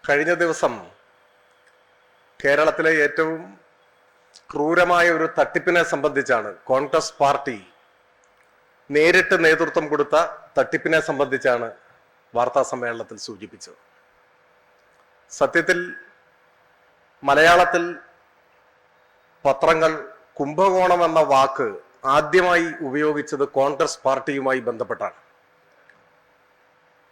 കഴിഞ്ഞ ദിവസം കേരളത്തിലെ ഏറ്റവും ക്രൂരമായ ഒരു തട്ടിപ്പിനെ സംബന്ധിച്ചാണ് കോൺഗ്രസ് പാർട്ടി നേരിട്ട് നേതൃത്വം കൊടുത്ത തട്ടിപ്പിനെ സംബന്ധിച്ചാണ് വാർത്താ സമ്മേളനത്തിൽ സൂചിപ്പിച്ചത്. സത്യത്തിൽ മലയാളത്തിൽ പത്രങ്ങൾ കുംഭകോണം എന്ന വാക്ക് ആദ്യമായി ഉപയോഗിച്ചത് കോൺഗ്രസ് പാർട്ടിയുമായി ബന്ധപ്പെട്ടാണ്.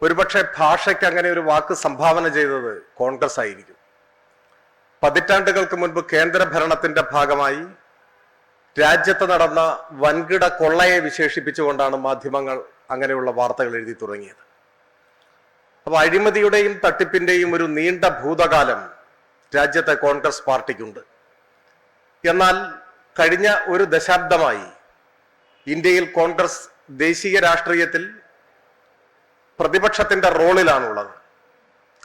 ഒരുപക്ഷെ ഭാഷയ്ക്ക് അങ്ങനെ ഒരു വാക്ക് സംഭാവന ചെയ്തത് കോൺഗ്രസ് ആയിരിക്കും. പതിറ്റാണ്ടുകൾക്ക് മുൻപ് കേന്ദ്ര ഭരണത്തിന്റെ ഭാഗമായി രാജ്യത്ത് നടന്ന വൻകിട കൊള്ളയെ വിശേഷിപ്പിച്ചുകൊണ്ടാണ് മാധ്യമങ്ങൾ അങ്ങനെയുള്ള വാർത്തകൾ എഴുതി തുടങ്ങിയത്. അപ്പൊ അഴിമതിയുടെയും തട്ടിപ്പിന്റെയും ഒരു നീണ്ട ഭൂതകാലം രാജ്യത്തെ കോൺഗ്രസ് പാർട്ടിക്കുണ്ട്. എന്നാൽ കഴിഞ്ഞ ഒരു ദശാബ്ദമായി ഇന്ത്യയിൽ കോൺഗ്രസ് ദേശീയ രാഷ്ട്രീയത്തിൽ പ്രതിപക്ഷത്തിന്റെ റോളിലാണുള്ളത്.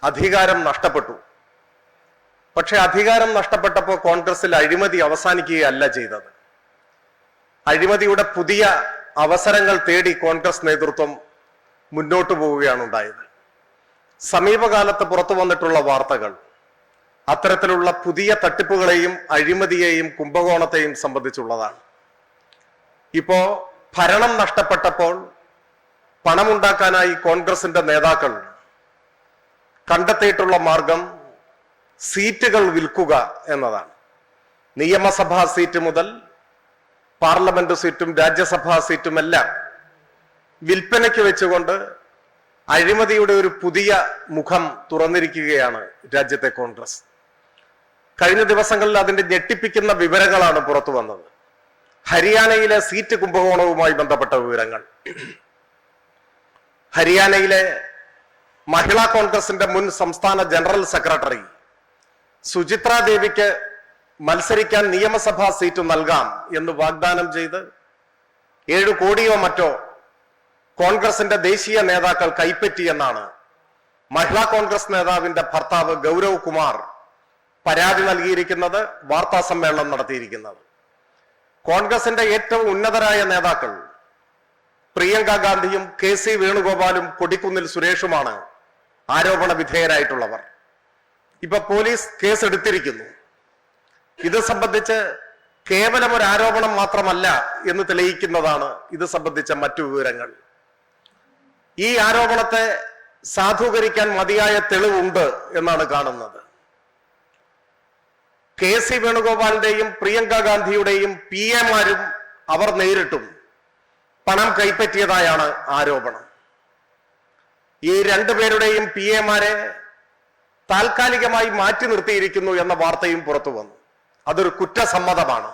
അധികാരം നഷ്ടപ്പെട്ടു. പക്ഷെ അധികാരം നഷ്ടപ്പെട്ടപ്പോൾ കോൺഗ്രസിൽ അഴിമതി അവസാനിക്കുകയല്ല ചെയ്തത്. അഴിമതിയുടെ പുതിയ അവസരങ്ങൾ തേടി കോൺഗ്രസ് നേതൃത്വം മുന്നോട്ടു പോവുകയാണ് ഉണ്ടായത്. സമീപകാലത്ത് പുറത്തു വന്നിട്ടുള്ള വാർത്തകൾ അത്തരത്തിലുള്ള പുതിയ തട്ടിപ്പുകളെയും അഴിമതിയെയും കുംഭകോണത്തെയും സംബന്ധിച്ചുള്ളതാണ്. ഇപ്പോ ഭരണം നഷ്ടപ്പെട്ടപ്പോൾ പണമുണ്ടാക്കാനായി കോൺഗ്രസിന്റെ നേതാക്കൾ കണ്ടെത്തിയിട്ടുള്ള മാർഗം സീറ്റുകൾ വിൽക്കുക എന്നതാണ്. നിയമസഭാ സീറ്റ് മുതൽ പാർലമെന്റ് സീറ്റും രാജ്യസഭാ സീറ്റും എല്ലാം വിൽപ്പനയ്ക്ക് വെച്ചുകൊണ്ട് അഴിമതിയുടെ ഒരു പുതിയ മുഖം തുറന്നിരിക്കുകയാണ് രാജ്യത്തെ കോൺഗ്രസ്. കഴിഞ്ഞ ദിവസങ്ങളിൽ അതിന്റെ ഞെട്ടിപ്പിക്കുന്ന വിവരങ്ങളാണ് പുറത്തു വന്നത്. ഹരിയാനയിലെ സീറ്റ് കുംഭകോണവുമായി ബന്ധപ്പെട്ട വിവരങ്ങൾ. ഹരിയാനയിലെ മഹിളാ കോൺഗ്രസിന്റെ മുൻ സംസ്ഥാന ജനറൽ സെക്രട്ടറി സുചിത്ര ദേവിക്ക് മത്സരിക്കാൻ നിയമസഭാ സീറ്റ് നൽകാം എന്ന് വാഗ്ദാനം ചെയ്ത് 7 കോടിയോ മറ്റോ കോൺഗ്രസിന്റെ ദേശീയ നേതാക്കൾ കൈപ്പറ്റിയെന്നാണ് മഹിളാ കോൺഗ്രസ് നേതാവിന്റെ ഭർത്താവ് ഗൗരവ് കുമാർ പരാതി നൽകിയിരിക്കുന്നത്, വാർത്താ സമ്മേളനം നടത്തിയിരിക്കുന്നത്. കോൺഗ്രസിന്റെ ഏറ്റവും ഉന്നതരായ നേതാക്കൾ പ്രിയങ്ക ഗാന്ധിയും KC വേണുഗോപാലും കൊടിക്കുന്നിൽ സുരേഷുമാണ് ആരോപണ വിധേയരായിട്ടുള്ളവർ. ഇപ്പൊ പോലീസ് കേസ് എടുത്തിരിക്കുന്നു. ഇത് സംബന്ധിച്ച് കേവലം ഒരു ആരോപണം മാത്രമല്ല എന്ന് തെളിയിക്കുന്നതാണ് ഇത് സംബന്ധിച്ച മറ്റു വിവരങ്ങൾ. ഈ ആരോപണത്തെ സാധൂകരിക്കാൻ മതിയായ തെളിവുണ്ട് എന്നാണ് കാണുന്നത്. KC വേണുഗോപാലിന്റെയും പ്രിയങ്ക ഗാന്ധിയുടെയും PA-മാരും അവർ നേരിട്ടും പണം കൈപ്പറ്റിയതായാണ് ആരോപണം. ഈ രണ്ടുപേരുടെയും PA-മാരെ താൽക്കാലികമായി മാറ്റി നിർത്തിയിരിക്കുന്നു എന്ന വാർത്തയും പുറത്തു വന്നു. അതൊരു കുറ്റസമ്മതമാണ്.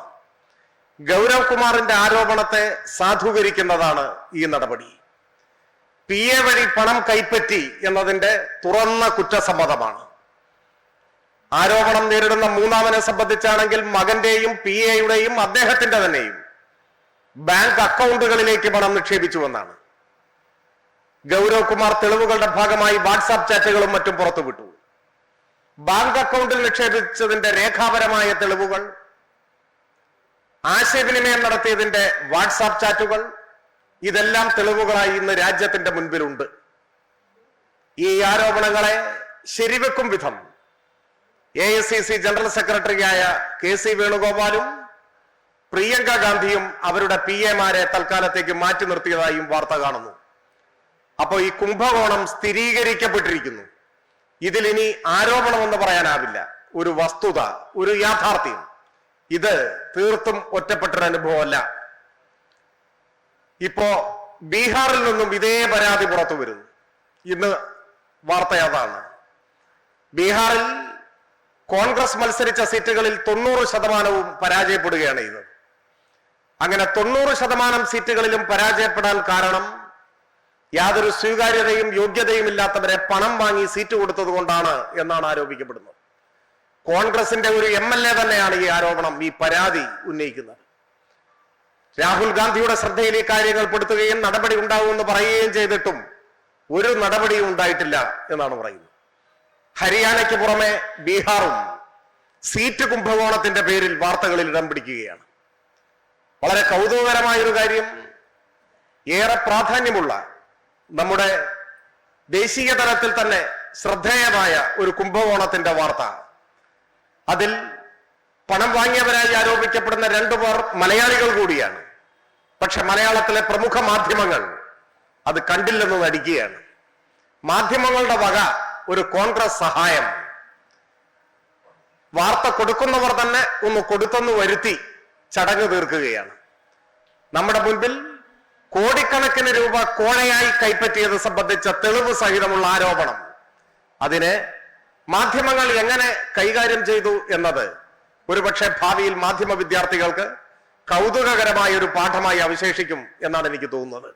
ഗൗരവ് കുമാറിന്റെ ആരോപണത്തെ സാധൂകരിക്കുന്നതാണ് ഈ നടപടി. PA വഴി പണം കൈപ്പറ്റി എന്നതിന്റെ തുറന്ന കുറ്റസമ്മതമാണ്. ആരോപണം നേരിടുന്ന മൂന്നാമനെ സംബന്ധിച്ചാണെങ്കിൽ മകന്റെയും PA-യുടെയും അദ്ദേഹത്തിന്റെ തന്നെയും ബാങ്ക് അക്കൗണ്ടുകളിലേക്ക് പണം നിക്ഷേപിച്ചുവെന്നാണ്. ഗൗരവ് കുമാർ തെളിവുകളുടെ ഭാഗമായി വാട്സാപ്പ് ചാറ്റുകളും മറ്റും പുറത്തുവിട്ടു. ബാങ്ക് അക്കൗണ്ടിൽ നിക്ഷേപിച്ചതിന്റെ രേഖാപരമായ തെളിവുകൾ, ആശയവിനിമയം നടത്തിയതിന്റെ വാട്സാപ്പ് ചാറ്റുകൾ, ഇതെല്ലാം തെളിവുകളായി ഇന്ന് രാജ്യത്തിന്റെ മുൻപിലുണ്ട്. ഈ ആരോപണങ്ങളെ ശരിവെക്കും വിധം AICC ജനറൽ സെക്രട്ടറിയായ KC വേണുഗോപാലും പ്രിയങ്ക ഗാന്ധിയും അവരുടെ PA-മാരെ തൽക്കാലത്തേക്ക് മാറ്റി നിർത്തിയതായും വാർത്ത കാണുന്നു. അപ്പോ ഈ കുംഭകോണം സ്ഥിരീകരിക്കപ്പെട്ടിരിക്കുന്നു. ഇതിലിനി ആരോപണമെന്ന് പറയാനാവില്ല. ഒരു വസ്തുത, ഒരു യാഥാർത്ഥ്യം. ഇത് തീർത്തും ഒറ്റപ്പെട്ടൊരു അനുഭവമല്ല. ഇപ്പോ ബീഹാറിൽ നിന്നും ഇതേ പരാതി പുറത്തു വരുന്നു. ഇന്ന് വാർത്ത അതാണ്. ബീഹാറിൽ കോൺഗ്രസ് മത്സരിച്ച സീറ്റുകളിൽ 90% പരാജയപ്പെടുകയാണ് ചെയ്തത്. അങ്ങനെ 90% സീറ്റുകളിലും പരാജയപ്പെടാൻ കാരണം യാതൊരു സ്വീകാര്യതയും യോഗ്യതയും ഇല്ലാത്തവരെ പണം വാങ്ങി സീറ്റ് കൊടുത്തത് കൊണ്ടാണ് എന്നാണ് ആരോപിക്കപ്പെടുന്നത്. കോൺഗ്രസിന്റെ ഒരു MLA തന്നെയാണ് ഈ ആരോപണം, ഈ പരാതി ഉന്നയിക്കുന്നത്. രാഹുൽ ഗാന്ധിയുടെ ശ്രദ്ധയിൽ ഈ കാര്യങ്ങൾ പെടുത്തുകയും നടപടി ഉണ്ടാവുമെന്ന് പറയുകയും ചെയ്തിട്ടും ഒരു നടപടിയും ഉണ്ടായിട്ടില്ല എന്നാണ് പറയുന്നത്. ഹരിയാനയ്ക്ക് പുറമെ ബീഹാറും സീറ്റ് കുംഭകോണത്തിന്റെ പേരിൽ വാർത്തകളിൽ ഇടം പിടിക്കുകയാണ്. വളരെ കൗതുകകരമായൊരു കാര്യം, ഏറെ പ്രാധാന്യമുള്ള നമ്മുടെ ദേശീയ തലത്തിൽ തന്നെ ശ്രദ്ധേയമായ ഒരു കുംഭകോണത്തിന്റെ വാർത്ത. അതിൽ പണം വാങ്ങിയവരായി ആരോപിക്കപ്പെടുന്ന 2 പേർ മലയാളികൾ കൂടിയാണ്. പക്ഷെ മലയാളത്തിലെ പ്രമുഖ മാധ്യമങ്ങൾ അത് കണ്ടില്ലെന്ന് നടിക്കുകയാണ്. മാധ്യമങ്ങളുടെ വക ഒരു കോൺഗ്രസ് സഹായം വാർത്ത കൊടുക്കുന്നവർ തന്നെ ഒന്ന് കൊടുത്തെന്ന് വരുത്തി ചടങ്ങ് തീർക്കുകയാണ്. നമ്മുടെ മുൻപിൽ കോടിക്കണക്കിന് രൂപ കോഴയായി കൈപ്പറ്റിയത് സംബന്ധിച്ച തെളിവ് സഹിതമുള്ള ആരോപണം. അതിനെ മാധ്യമങ്ങൾ എങ്ങനെ കൈകാര്യം ചെയ്തു എന്നത് ഒരുപക്ഷെ ഭാവിയിൽ മാധ്യമ വിദ്യാർത്ഥികൾക്ക് കൗതുകകരമായ ഒരു പാഠമായി അവശേഷിക്കും എന്നാണ് എനിക്ക് തോന്നുന്നത്.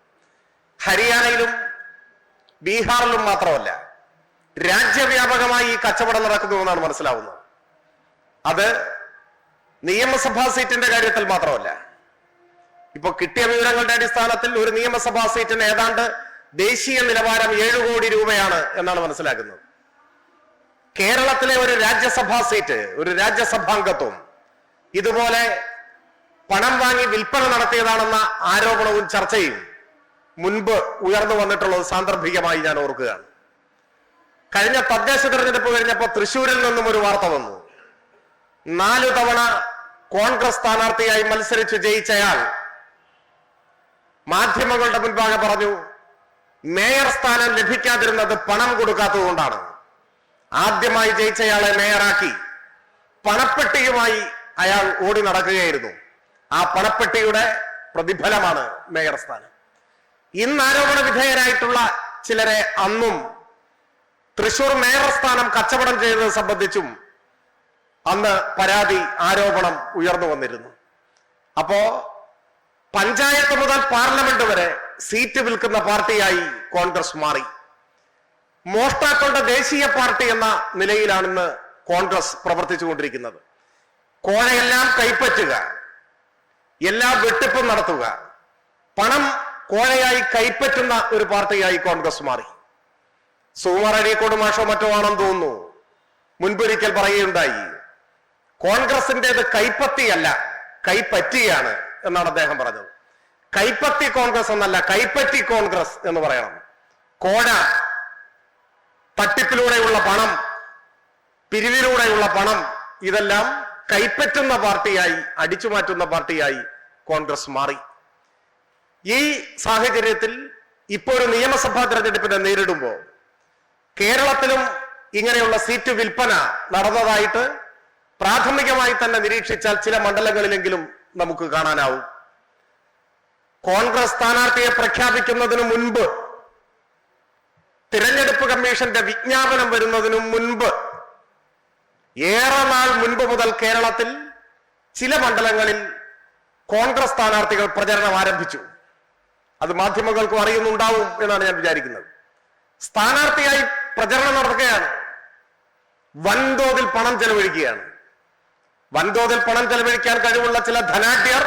ഹരിയാനയിലും ബീഹാറിലും മാത്രമല്ല, രാജ്യവ്യാപകമായി ഈ കച്ചവടം നടക്കുന്നുവെന്നാണ് മനസ്സിലാവുന്നത്. അത് നിയമസഭാ സീറ്റിന്റെ കാര്യത്തിൽ മാത്രമല്ല. ഇപ്പൊ കിട്ടിയ വിവരങ്ങളുടെ അടിസ്ഥാനത്തിൽ ഒരു നിയമസഭാ സീറ്റിന് ഏതാണ്ട് ദേശീയ നിലവാരം 7 കോടി രൂപയാണ് എന്നാണ് മനസ്സിലാക്കുന്നത്. കേരളത്തിലെ ഒരു രാജ്യസഭാ സീറ്റ്, ഒരു രാജ്യസഭാംഗത്വം ഇതുപോലെ പണം വാങ്ങി വിൽപ്പന നടത്തിയതാണെന്ന ആരോപണവും ചർച്ചയും മുൻപ് ഉയർന്നു വന്നിട്ടുള്ളത് സാന്ദർഭികമായി ഞാൻ ഓർക്കുകയാണ്. കഴിഞ്ഞ തദ്ദേശ തെരഞ്ഞെടുപ്പ് കഴിഞ്ഞപ്പോൾ തൃശ്ശൂരിൽ നിന്നും ഒരു വാർത്ത വന്നു. 4 തവണ കോൺഗ്രസ് സ്ഥാനാർത്ഥിയായി മത്സരിച്ച് ജയിച്ചയാൾ മാധ്യമങ്ങളുടെ മുൻപാകെ പറഞ്ഞു, മേയർ സ്ഥാനം ലഭിക്കാതിരുന്നത് പണം കൊടുക്കാത്തത് കൊണ്ടാണ്. ആദ്യമായി ജയിച്ചയാളെ മേയറാക്കി പണപ്പെട്ടിയുമായി അയാൾ ഓടി നടക്കുകയായിരുന്നു. ആ പണപ്പെട്ടിയുടെ പ്രതിഫലമാണ് മേയർ സ്ഥാനം. ഇന്ന് ആരോപണ വിധേയരായിട്ടുള്ള ചിലരെ അന്നും തൃശൂർ മേയർ സ്ഥാനം കച്ചവടം ചെയ്തത് സംബന്ധിച്ചും അന്ന് പരാതി, ആരോപണം ഉയർന്നു വന്നിരുന്നു. അപ്പോ പഞ്ചായത്ത് മുതൽ പാർലമെന്റ് വരെ സീറ്റ് വിൽക്കുന്ന പാർട്ടിയായി കോൺഗ്രസ് മാറി. മോഷ്ടാക്കളുടെ ദേശീയ പാർട്ടി എന്ന നിലയിലാണ് ഇന്ന് കോൺഗ്രസ് പ്രവർത്തിച്ചുകൊണ്ടിരിക്കുന്നത്. കോഴയെല്ലാം കൈപ്പറ്റുക, എല്ലാ വെട്ടിപ്പും നടത്തുക, പണം കോഴയായി കൈപ്പറ്റുന്ന ഒരു പാർട്ടിയായി കോൺഗ്രസ് മാറി. സുകുമാർ അഴീക്കോട് മാഷോ മറ്റോ ആണെന്ന് തോന്നുന്നു മുൻപൊരിക്കൽ പറയുകയുണ്ടായി, കോൺഗ്രസിന്റേത് കൈപ്പത്തിയല്ല കൈപ്പറ്റിയാണ് എന്നാണ് അദ്ദേഹം പറഞ്ഞത്. കൈപ്പത്തി കോൺഗ്രസ് എന്നല്ല, കൈപ്പറ്റി കോൺഗ്രസ് എന്ന് പറയണം. കോഴ, തട്ടിപ്പിലൂടെയുള്ള പണം, പിരിവിലൂടെയുള്ള പണം, ഇതെല്ലാം കൈപ്പറ്റുന്ന പാർട്ടിയായി, അടിച്ചുമാറ്റുന്ന പാർട്ടിയായി കോൺഗ്രസ് മാറി. ഈ സാഹചര്യത്തിൽ ഇപ്പോൾ ഒരു നിയമസഭാ തെരഞ്ഞെടുപ്പിനെ നേരിടുമ്പോൾ കേരളത്തിലും ഇങ്ങനെയുള്ള സീറ്റ് വിൽപ്പന നടന്നതായിട്ട് പ്രാഥമികമായി തന്നെ നിരീക്ഷിച്ചാൽ ചില മണ്ഡലങ്ങളിലെങ്കിലും നമുക്ക് കാണാനാവും. കോൺഗ്രസ് സ്ഥാനാർത്ഥിയെ പ്രഖ്യാപിക്കുന്നതിന് മുൻപ്, തിരഞ്ഞെടുപ്പ് കമ്മീഷന്റെ വിജ്ഞാപനം വരുന്നതിനു മുൻപ്, ഏറെ നാൾ മുൻപ് മുതൽ കേരളത്തിൽ ചില മണ്ഡലങ്ങളിൽ കോൺഗ്രസ് സ്ഥാനാർത്ഥികൾ പ്രചരണം ആരംഭിച്ചു. അത് മാധ്യമങ്ങൾക്കും അറിയുന്നുണ്ടാവും എന്നാണ് ഞാൻ വിചാരിക്കുന്നത്. സ്ഥാനാർത്ഥിയായി പ്രചരണം നടത്തുകയാണ്, വൻതോതിൽ പണം ചെലവഴിക്കുകയാണ്. വൻതോതിൽ പണം ചെലവഴിക്കാൻ കഴിവുള്ള ചില ധനാഢ്യർ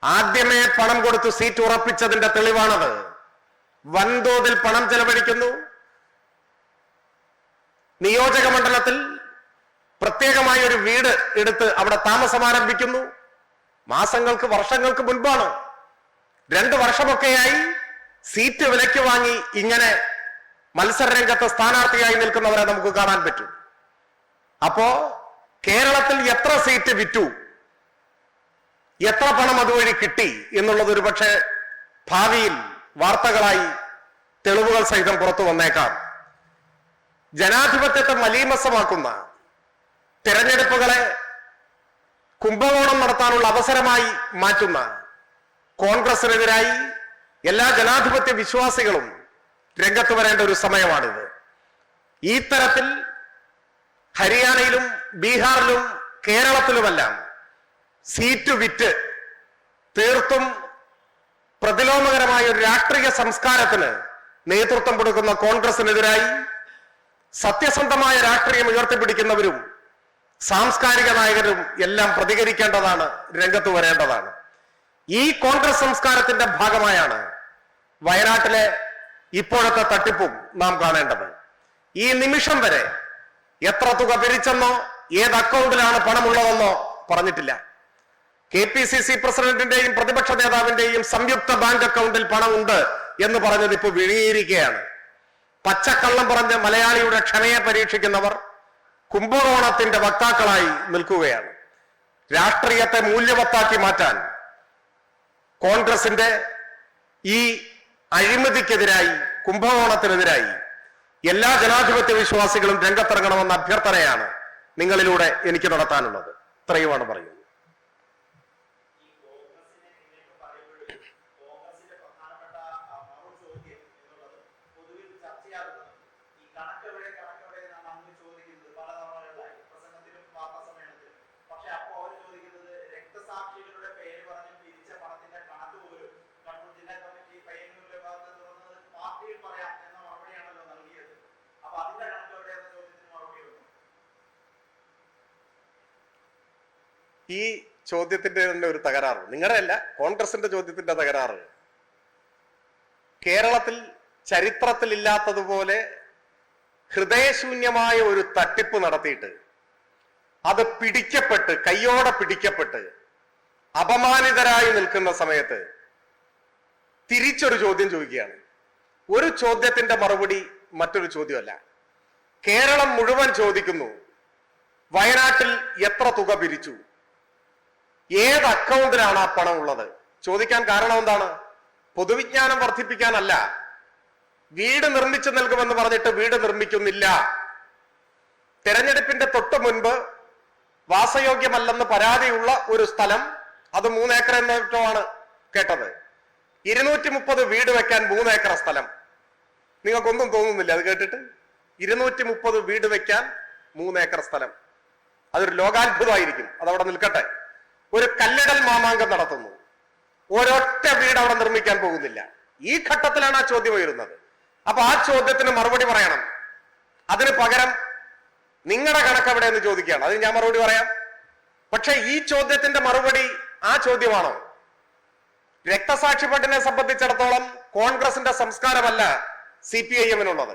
ആദ്യമേ പണം കൊടുത്തു സീറ്റ് ഉറപ്പിച്ചതിന്റെ തെളിവാണത്. വൻതോതിൽ പണം ചെലവഴിക്കുന്നു. നിയോജക മണ്ഡലത്തിൽ പ്രത്യേകമായ ഒരു വീട് എടുത്ത് അവിടെ താമസം ആരംഭിക്കുന്നു. മാസങ്ങൾക്ക്, വർഷങ്ങൾക്ക് മുൻപാണ്. 2 വർഷമൊക്കെയായി സീറ്റ് വിലയ്ക്ക് വാങ്ങി ഇങ്ങനെ മത്സരരംഗത്ത് സ്ഥാനാർത്ഥിയായി നിൽക്കുന്നവരെ നമുക്ക് കാണാൻ പറ്റും. അപ്പോ കേരളത്തിൽ എത്ര സീറ്റ് വിറ്റു, എത്ര പണം അതുവഴി കിട്ടി എന്നുള്ളത് ഒരു പക്ഷേ ഭാവിയിൽ വാർത്തകളായി തെളിവുകൾ സഹിതം പുറത്തു വന്നേക്കാം. ജനാധിപത്യത്തെ മലീമസമാക്കുന്ന തെരഞ്ഞെടുപ്പുകളെ കുംഭകോണം നടത്താനുള്ള അവസരമായി മാറ്റുന്ന കോൺഗ്രസിനെതിരായി എല്ലാ ജനാധിപത്യ വിശ്വാസികളും രംഗത്ത് വരേണ്ട ഒരു സമയമാണിത്. ഈ തരത്തിൽ ഹരിയാനയിലും ബീഹാറിലും കേരളത്തിലുമെല്ലാം സീറ്റ് വിറ്റ് തീർത്തും പ്രതിലോമകരമായ ഒരു രാഷ്ട്രീയ സംസ്കാരത്തിന് നേതൃത്വം കൊടുക്കുന്ന കോൺഗ്രസിനെതിരായി സത്യസന്ധമായ രാഷ്ട്രീയം ഉയർത്തിപ്പിടിക്കുന്നവരും സാംസ്കാരിക നായകരും എല്ലാം പ്രതികരിക്കേണ്ടതാണ്, രംഗത്ത് വരേണ്ടതാണ്. ഈ കോൺഗ്രസ് സംസ്കാരത്തിന്റെ ഭാഗമായാണ് വയനാട്ടിലെ ഇപ്പോഴത്തെ തട്ടിപ്പും നാം കാണേണ്ടത്. ഈ നിമിഷം വരെ എത്ര തുക പിരിച്ചെന്നോ ഏത് അക്കൗണ്ടിലാണ് പണമുള്ളതെന്നോ പറഞ്ഞിട്ടില്ല. KPCC പ്രസിഡന്റിന്റെയും പ്രതിപക്ഷ നേതാവിന്റെയും സംയുക്ത ബാങ്ക് അക്കൗണ്ടിൽ പണമുണ്ട് എന്ന് പറഞ്ഞത് ഇപ്പോൾ വിഴുങ്ങിയിരിക്കുകയാണ്. പച്ചക്കള്ളം പറഞ്ഞ് മലയാളിയുടെ ക്ഷമയെ പരീക്ഷിക്കുന്നവർ കുംഭകോണത്തിന്റെ വക്താക്കളായി നിൽക്കുകയാണ്. രാഷ്ട്രീയത്തെ മൂല്യവത്താക്കി മാറ്റാൻ കോൺഗ്രസിന്റെ ഈ അഴിമതിക്കെതിരായി, കുംഭകോണത്തിനെതിരായി എല്ലാ ജനാധിപത്യ വിശ്വാസികളും രംഗത്തിറങ്ങണമെന്ന അഭ്യർത്ഥനയാണ് നിങ്ങളിലൂടെ എനിക്ക് നടത്താനുള്ളത്. ഇത്രയുമാണ് പറയുന്നത്. ഈ ചോദ്യത്തിന്റെ തന്നെ ഒരു തകരാറ്, നിങ്ങളുടെ അല്ല, കോൺഗ്രസിന്റെ ചോദ്യത്തിന്റെ തകരാറ്, കേരളത്തിൽ ചരിത്രത്തിൽ ഇല്ലാത്തതുപോലെ ഹൃദയശൂന്യമായ ഒരു തട്ടിപ്പ് നടത്തിയിട്ട് അത് പിടിക്കപ്പെട്ട്, കയ്യോടെ പിടിക്കപ്പെട്ട് അപമാനിതരായി നിൽക്കുന്ന സമയത്ത് തിരിച്ചൊരു ചോദ്യം ചോദിക്കുകയാണ്. ഒരു ചോദ്യത്തിന്റെ മറുപടി മറ്റൊരു ചോദ്യമല്ല. കേരളം മുഴുവൻ ചോദിക്കുന്നു, വയനാട്ടിൽ എത്ര തുക പിരിച്ചു, ഏത് അക്കൗണ്ടിലാണ് ആ പണം ഉള്ളത്? ചോദിക്കാൻ കാരണം എന്താണ്? പൊതുവിജ്ഞാനം വർദ്ധിപ്പിക്കാനല്ല. വീട് നിർമ്മിച്ചു നൽകുമെന്ന് പറഞ്ഞിട്ട് വീട് നിർമ്മിക്കുന്നില്ല. തെരഞ്ഞെടുപ്പിന്റെ തൊട്ട് മുൻപ് വാസയോഗ്യമല്ലെന്ന് പരാതിയുള്ള ഒരു സ്ഥലം, അത് 3 ഏക്കർ എന്നോട്ടമാണ് കേട്ടത്. 230 വീട് വെക്കാൻ 3 ഏക്കർ സ്ഥലം. നിങ്ങൾക്കൊന്നും തോന്നുന്നില്ല അത് കേട്ടിട്ട്? 230 വീട് വെക്കാൻ 3 ഏക്കർ സ്ഥലം, അതൊരു ലോകാത്ഭുതമായിരിക്കും. അതവിടെ നിൽക്കട്ടെ. ഒരു കല്ലിടൽ മാമാങ്കം നടത്തുന്നു, ഒരൊറ്റ വീട് അവിടെ നിർമ്മിക്കാൻ പോകുന്നില്ല. ഈ ഘട്ടത്തിലാണ് ആ ചോദ്യം ഉയരുന്നത്. അപ്പൊ ആ ചോദ്യത്തിന് മറുപടി പറയണം. അതിന് പകരം നിങ്ങളുടെ കണക്ക് എവിടെയെന്ന് ചോദിക്കുകയാണ്. അത് ഞാൻ മറുപടി പറയാം. പക്ഷെ ഈ ചോദ്യത്തിന്റെ മറുപടി ആ ചോദ്യമാണോ? രക്തസാക്ഷി ഫണ്ടിനെ സംബന്ധിച്ചിടത്തോളം കോൺഗ്രസിന്റെ സംസ്കാരമല്ല CPIM-നുള്ളത്.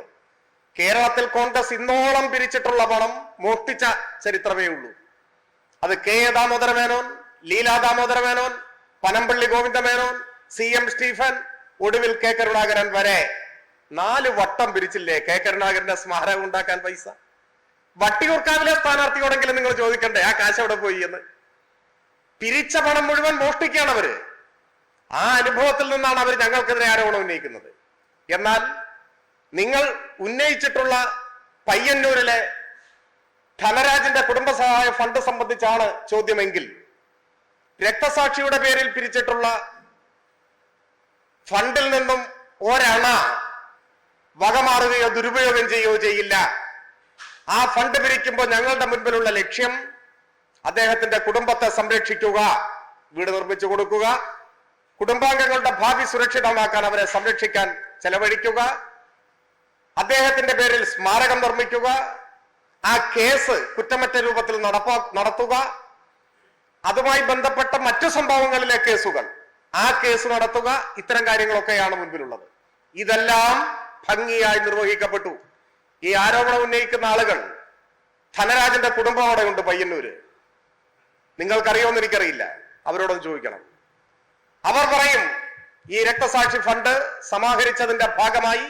കേരളത്തിൽ കോൺഗ്രസ് ഇന്നോളം പിരിച്ചിട്ടുള്ള പണം മോഷ്ടിച്ച ചരിത്രമേ ഉള്ളൂ. അത് K Damodara Menon, Leela Damodara Menon, Panampilly Govinda Menon, CM Stephen, ഒടുവിൽ കെ കരുണാകരൻ വരെ 4 വട്ടം പിരിച്ചില്ലേ കെ കരുണാകരന്റെ സ്മാരകം ഉണ്ടാക്കാൻ പൈസ? വട്ടിയൂർക്കാവിലെ സ്ഥാനാർത്ഥിയോടെങ്കിലും നിങ്ങൾ ചോദിക്കണ്ടേ ആ കാശ് എവിടെ പോയി എന്ന്? പിരിച്ച പണം മുഴുവൻ മോഷ്ടിക്കുകയാണ് അവര്. ആ അനുഭവത്തിൽ നിന്നാണ് അവർ ഞങ്ങൾക്കെതിരെ ആരോപണം ഉന്നയിക്കുന്നത്. എന്നാൽ നിങ്ങൾ ഉന്നയിച്ചിട്ടുള്ള പയ്യന്നൂരിലെ ധനരാജിന്റെ കുടുംബസഹായ ഫണ്ട് സംബന്ധിച്ചാണ് ചോദ്യമെങ്കിൽ, രക്തസാക്ഷിയുടെ പേരിൽ പിരിച്ചിട്ടുള്ള ഫണ്ടിൽ നിന്നും ഒരണ വകമാറുകയോ ദുരുപയോഗം ചെയ്യുകയോ ചെയ്യില്ല. ആ ഫണ്ട് പിരിക്കുമ്പോൾ ഞങ്ങളുടെ മുൻപിലുള്ള ലക്ഷ്യം അദ്ദേഹത്തിന്റെ കുടുംബത്തെ സംരക്ഷിക്കുക, വീട് നിർമ്മിച്ചു കൊടുക്കുക, കുടുംബാംഗങ്ങളുടെ ഭാവി സുരക്ഷിതമാക്കാൻ അവരെ സംരക്ഷിക്കാൻ ചെലവഴിക്കുക, അദ്ദേഹത്തിന്റെ പേരിൽ സ്മാരകം നിർമ്മിക്കുക, ആ കേസ് കുറ്റമറ്റ രൂപത്തിൽ നടത്തുക, അതുമായി ബന്ധപ്പെട്ട മറ്റു സംഭവങ്ങളിലെ കേസുകൾ, ആ കേസ് നടത്തുക, ഇത്തരം കാര്യങ്ങളൊക്കെയാണ് മുൻപിലുള്ളത്. ഇതെല്ലാം ഭംഗിയായി നിർവഹിക്കപ്പെട്ടു. ഈ ആരോപണം ഉന്നയിക്കുന്ന ആളുകൾ, ധനരാജന്റെ കുടുംബം അവിടെയുണ്ട് പയ്യന്നൂര്. നിങ്ങൾക്കറിയോന്ന് എനിക്കറിയില്ല, അവരോടൊന്ന് ചോദിക്കണം. അവർ പറയും ഈ രക്തസാക്ഷി ഫണ്ട് സമാഹരിച്ചതിന്റെ ഭാഗമായി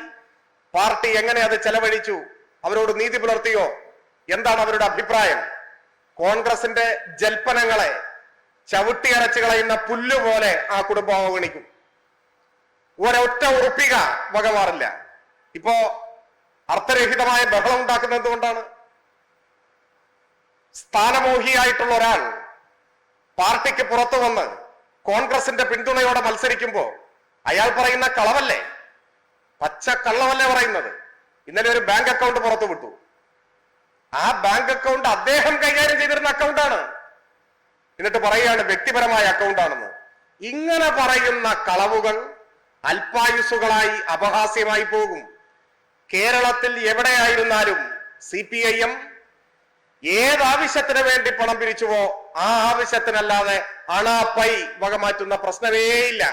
പാർട്ടി എങ്ങനെ അത് ചെലവഴിച്ചു, അവരോട് നീതി പുലർത്തിയോ, എന്താണ് അവരുടെ അഭിപ്രായം? കോൺഗ്രസിന്റെ ജൽപ്പനങ്ങളെ ചവിട്ടിയരച്ചു കളയുന്ന പുല്ലുപോലെ ആ കുടുംബം അവഗണിക്കും. ഒരൊറ്റ ഉറപ്പിക വകമാറില്ല. ഇപ്പോ അർത്ഥരഹിതമായ ബഹളം ഉണ്ടാക്കുന്നത് എന്തുകൊണ്ടാണ്? സ്ഥാനമോഹിയായിട്ടുള്ള ഒരാൾ പാർട്ടിക്ക് പുറത്തു വന്ന് കോൺഗ്രസിന്റെ പിന്തുണയോടെ മത്സരിക്കുമ്പോ അയാൾ പറയുന്ന കളവല്ലേ, പച്ച കള്ളമല്ലേ പറയുന്നത്? ഇന്നലെ ഒരു ബാങ്ക് അക്കൗണ്ട് പുറത്തു വിട്ടു. ആ ബാങ്ക് അക്കൗണ്ട് അദ്ദേഹം കൈകാര്യം ചെയ്തിരുന്ന അക്കൗണ്ടാണ്. എന്നിട്ട് പറയുകയാണ് വ്യക്തിപരമായ അക്കൗണ്ടാണെന്ന്. ഇങ്ങനെ പറയുന്ന കളവുകൾ അല്പായുസുകളായി അപഹാസ്യമായി പോകും. കേരളത്തിൽ എവിടെയായിരുന്നാലും CPIM ഏതാവശ്യത്തിന് വേണ്ടി പണം പിരിച്ചുവോ ആ ആവശ്യത്തിനല്ലാതെ അണാപ്പൈ വകമാറ്റുന്ന പ്രശ്നമേയില്ല.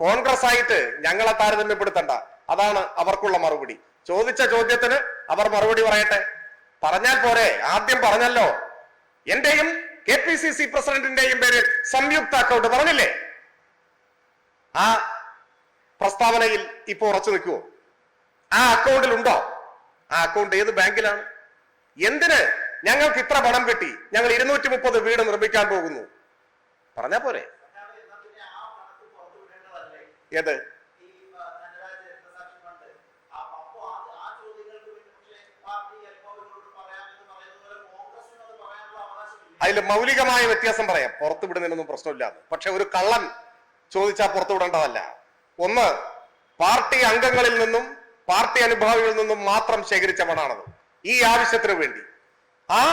കോൺഗ്രസ് ആയിട്ട് ഞങ്ങളെ താരതമ്യപ്പെടുത്തണ്ട, അതാണ് അവർക്കുള്ള മറുപടി. ചോദിച്ച ചോദ്യത്തിന് അവർ മറുപടി പറയട്ടെ. പറഞ്ഞാൽ പോരെ? ആദ്യം പറഞ്ഞല്ലോ, എന്റെയും KPCC പ്രസിഡന്റിന്റെയും പേരിൽ സംയുക്ത അക്കൗണ്ട് പറഞ്ഞില്ലേ? ആ പ്രസ്താവനയിൽ ഇപ്പോ ഉറച്ചു നിൽക്കുവോ? ആ അക്കൗണ്ടിൽ ഉണ്ടോ? ആ അക്കൗണ്ട് ഏത് ബാങ്കിലാണ്? എന്തിന് ഞങ്ങൾക്ക് ഇത്ര പണം കിട്ടി, ഞങ്ങൾ 230 വീട് നിർമ്മിക്കാൻ പോകുന്നു പറഞ്ഞാ പോരെ? ഏത് അതിൽ മൗലികമായ വ്യത്യാസം പറയാം. പുറത്തു വിടുന്നതിനൊന്നും പ്രശ്നമില്ല. പക്ഷെ ഒരു കള്ളൻ ചോദിച്ചാൽ പുറത്തു വിടേണ്ടതല്ല. ഒന്ന്, പാർട്ടി അംഗങ്ങളിൽ നിന്നും പാർട്ടി അനുഭാവികളിൽ നിന്നും മാത്രം ശേഖരിച്ച പണമാണത്. ഈ ആവശ്യത്തിന് വേണ്ടി ആ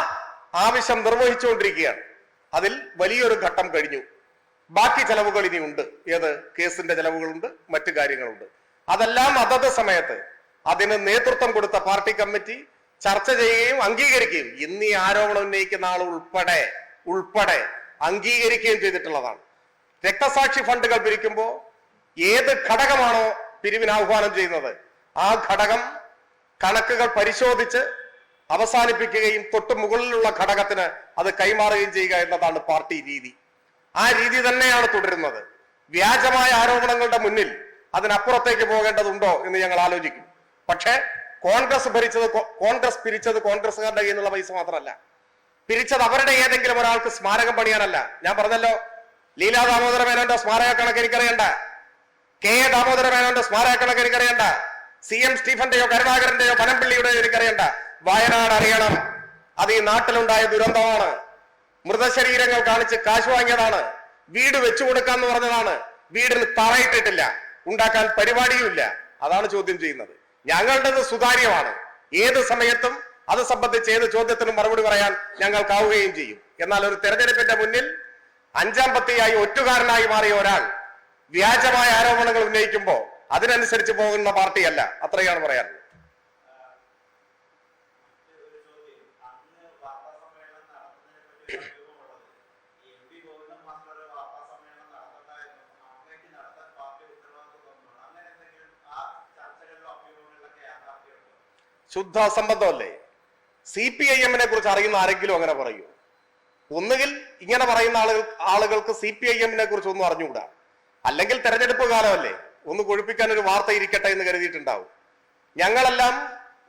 ആവശ്യം നിർവഹിച്ചുകൊണ്ടിരിക്കുകയാണ്. അതിൽ വലിയൊരു ഘട്ടം കഴിഞ്ഞു. ബാക്കി ചെലവുകൾ ഇനിയുണ്ട്. ഏത്? കേസിന്റെ ചെലവുകളുണ്ട്, മറ്റു കാര്യങ്ങളുണ്ട്. അതെല്ലാം അതത് സമയത്ത് അതിന് നേതൃത്വം കൊടുത്ത പാർട്ടി കമ്മിറ്റി ചർച്ച ചെയ്യുകയും അംഗീകരിക്കുകയും ഇന്ന് ഈ ആരോപണം ഉന്നയിക്കുന്ന ആൾ ഉൾപ്പെടെ അംഗീകരിക്കുകയും ചെയ്തിട്ടുള്ളതാണ്. രക്തസാക്ഷി ഫണ്ടുകൾ പിരിക്കുമ്പോൾ ഏത് ഘടകമാണോ പിരിവിന് ആഹ്വാനം ചെയ്യുന്നത് ആ ഘടകം കണക്കുകൾ പരിശോധിച്ച് അവസാനിപ്പിക്കുകയും തൊട്ട് മുകളിലുള്ള ഘടകത്തിന് അത് കൈമാറുകയും ചെയ്യുക എന്നതാണ് പാർട്ടി രീതി. ആ രീതി തന്നെയാണ് തുടരുന്നത്. വ്യാജമായ ആരോപണങ്ങളുടെ മുന്നിൽ അതിനപ്പുറത്തേക്ക് പോകേണ്ടതുണ്ടോ എന്ന് ഞങ്ങൾ ആലോചിക്കും. പക്ഷേ കോൺഗ്രസ് പിരിച്ചത് കോൺഗ്രസ്സുകാരുടെ കയ്യിൽ നിന്നുള്ള പൈസ മാത്രമല്ല, പിരിച്ചത് അവരുടെ ഏതെങ്കിലും ഒരാൾക്ക് സ്മാരകം പണിയാനല്ല. ഞാൻ പറഞ്ഞല്ലോ, ലീലാ ദാമോദര മേനോന്റെ സ്മാരക കണക്ക് എനിക്കറിയണ്ട, കെ എ ദാമോദര മേനോന്റെ സ്മാരക കണക്ക് എനിക്കറിയണ്ട, CM സ്റ്റീഫന്റെയോ കരുണാകരന്റെയോ പനമ്പിള്ളിയുടെയോ എനിക്കറിയണ്ട. വയനാട് അറിയണം. അത് ഈ നാട്ടിലുണ്ടായ ദുരന്തമാണ്. മൃതശരീരങ്ങൾ കാണിച്ച് കാശ് വാങ്ങിയതാണ്. വീട് വെച്ചു കൊടുക്കാന്ന് പറഞ്ഞതാണ്. വീടിന് തറയിട്ടിട്ടില്ല, ഉണ്ടാക്കാൻ പരിപാടിയുമില്ല. അതാണ് ചോദ്യം ചെയ്യുന്നത്. ഞങ്ങളുടേത് സുതാര്യമാണ്. ഏത് സമയത്തും അത് സംബന്ധിച്ച് ഏത് ചോദ്യത്തിനും മറുപടി പറയാൻ ഞങ്ങൾക്കാവുകയും ചെയ്യും. എന്നാൽ ഒരു തെരഞ്ഞെടുപ്പിന്റെ മുന്നിൽ 5ാം പത്തിയായി ഒറ്റുകാരനായി മാറിയ ഒരാൾ വ്യാജമായ ആരോപണങ്ങൾ ഉന്നയിക്കുമ്പോൾ അതിനനുസരിച്ച് പോകുന്ന പാർട്ടിയല്ല. അത്രയാണ് പറയാനുള്ളത്. ശുദ്ധ അസംബന്ധമല്ലേ? CPIM-നെ കുറിച്ച് അറിയുന്ന ആരെങ്കിലും അങ്ങനെ പറയൂ? ഒന്നുകിൽ ഇങ്ങനെ പറയുന്ന ആളുകൾക്ക് CPIM-നെ കുറിച്ച് ഒന്നും അറിഞ്ഞുകൂടാ, അല്ലെങ്കിൽ തെരഞ്ഞെടുപ്പ് കാലമല്ലേ, ഒന്ന് കൊഴുപ്പിക്കാൻ ഒരു വാർത്ത ഇരിക്കട്ടെ എന്ന് കരുതിയിട്ടുണ്ടാവും. ഞങ്ങളെല്ലാം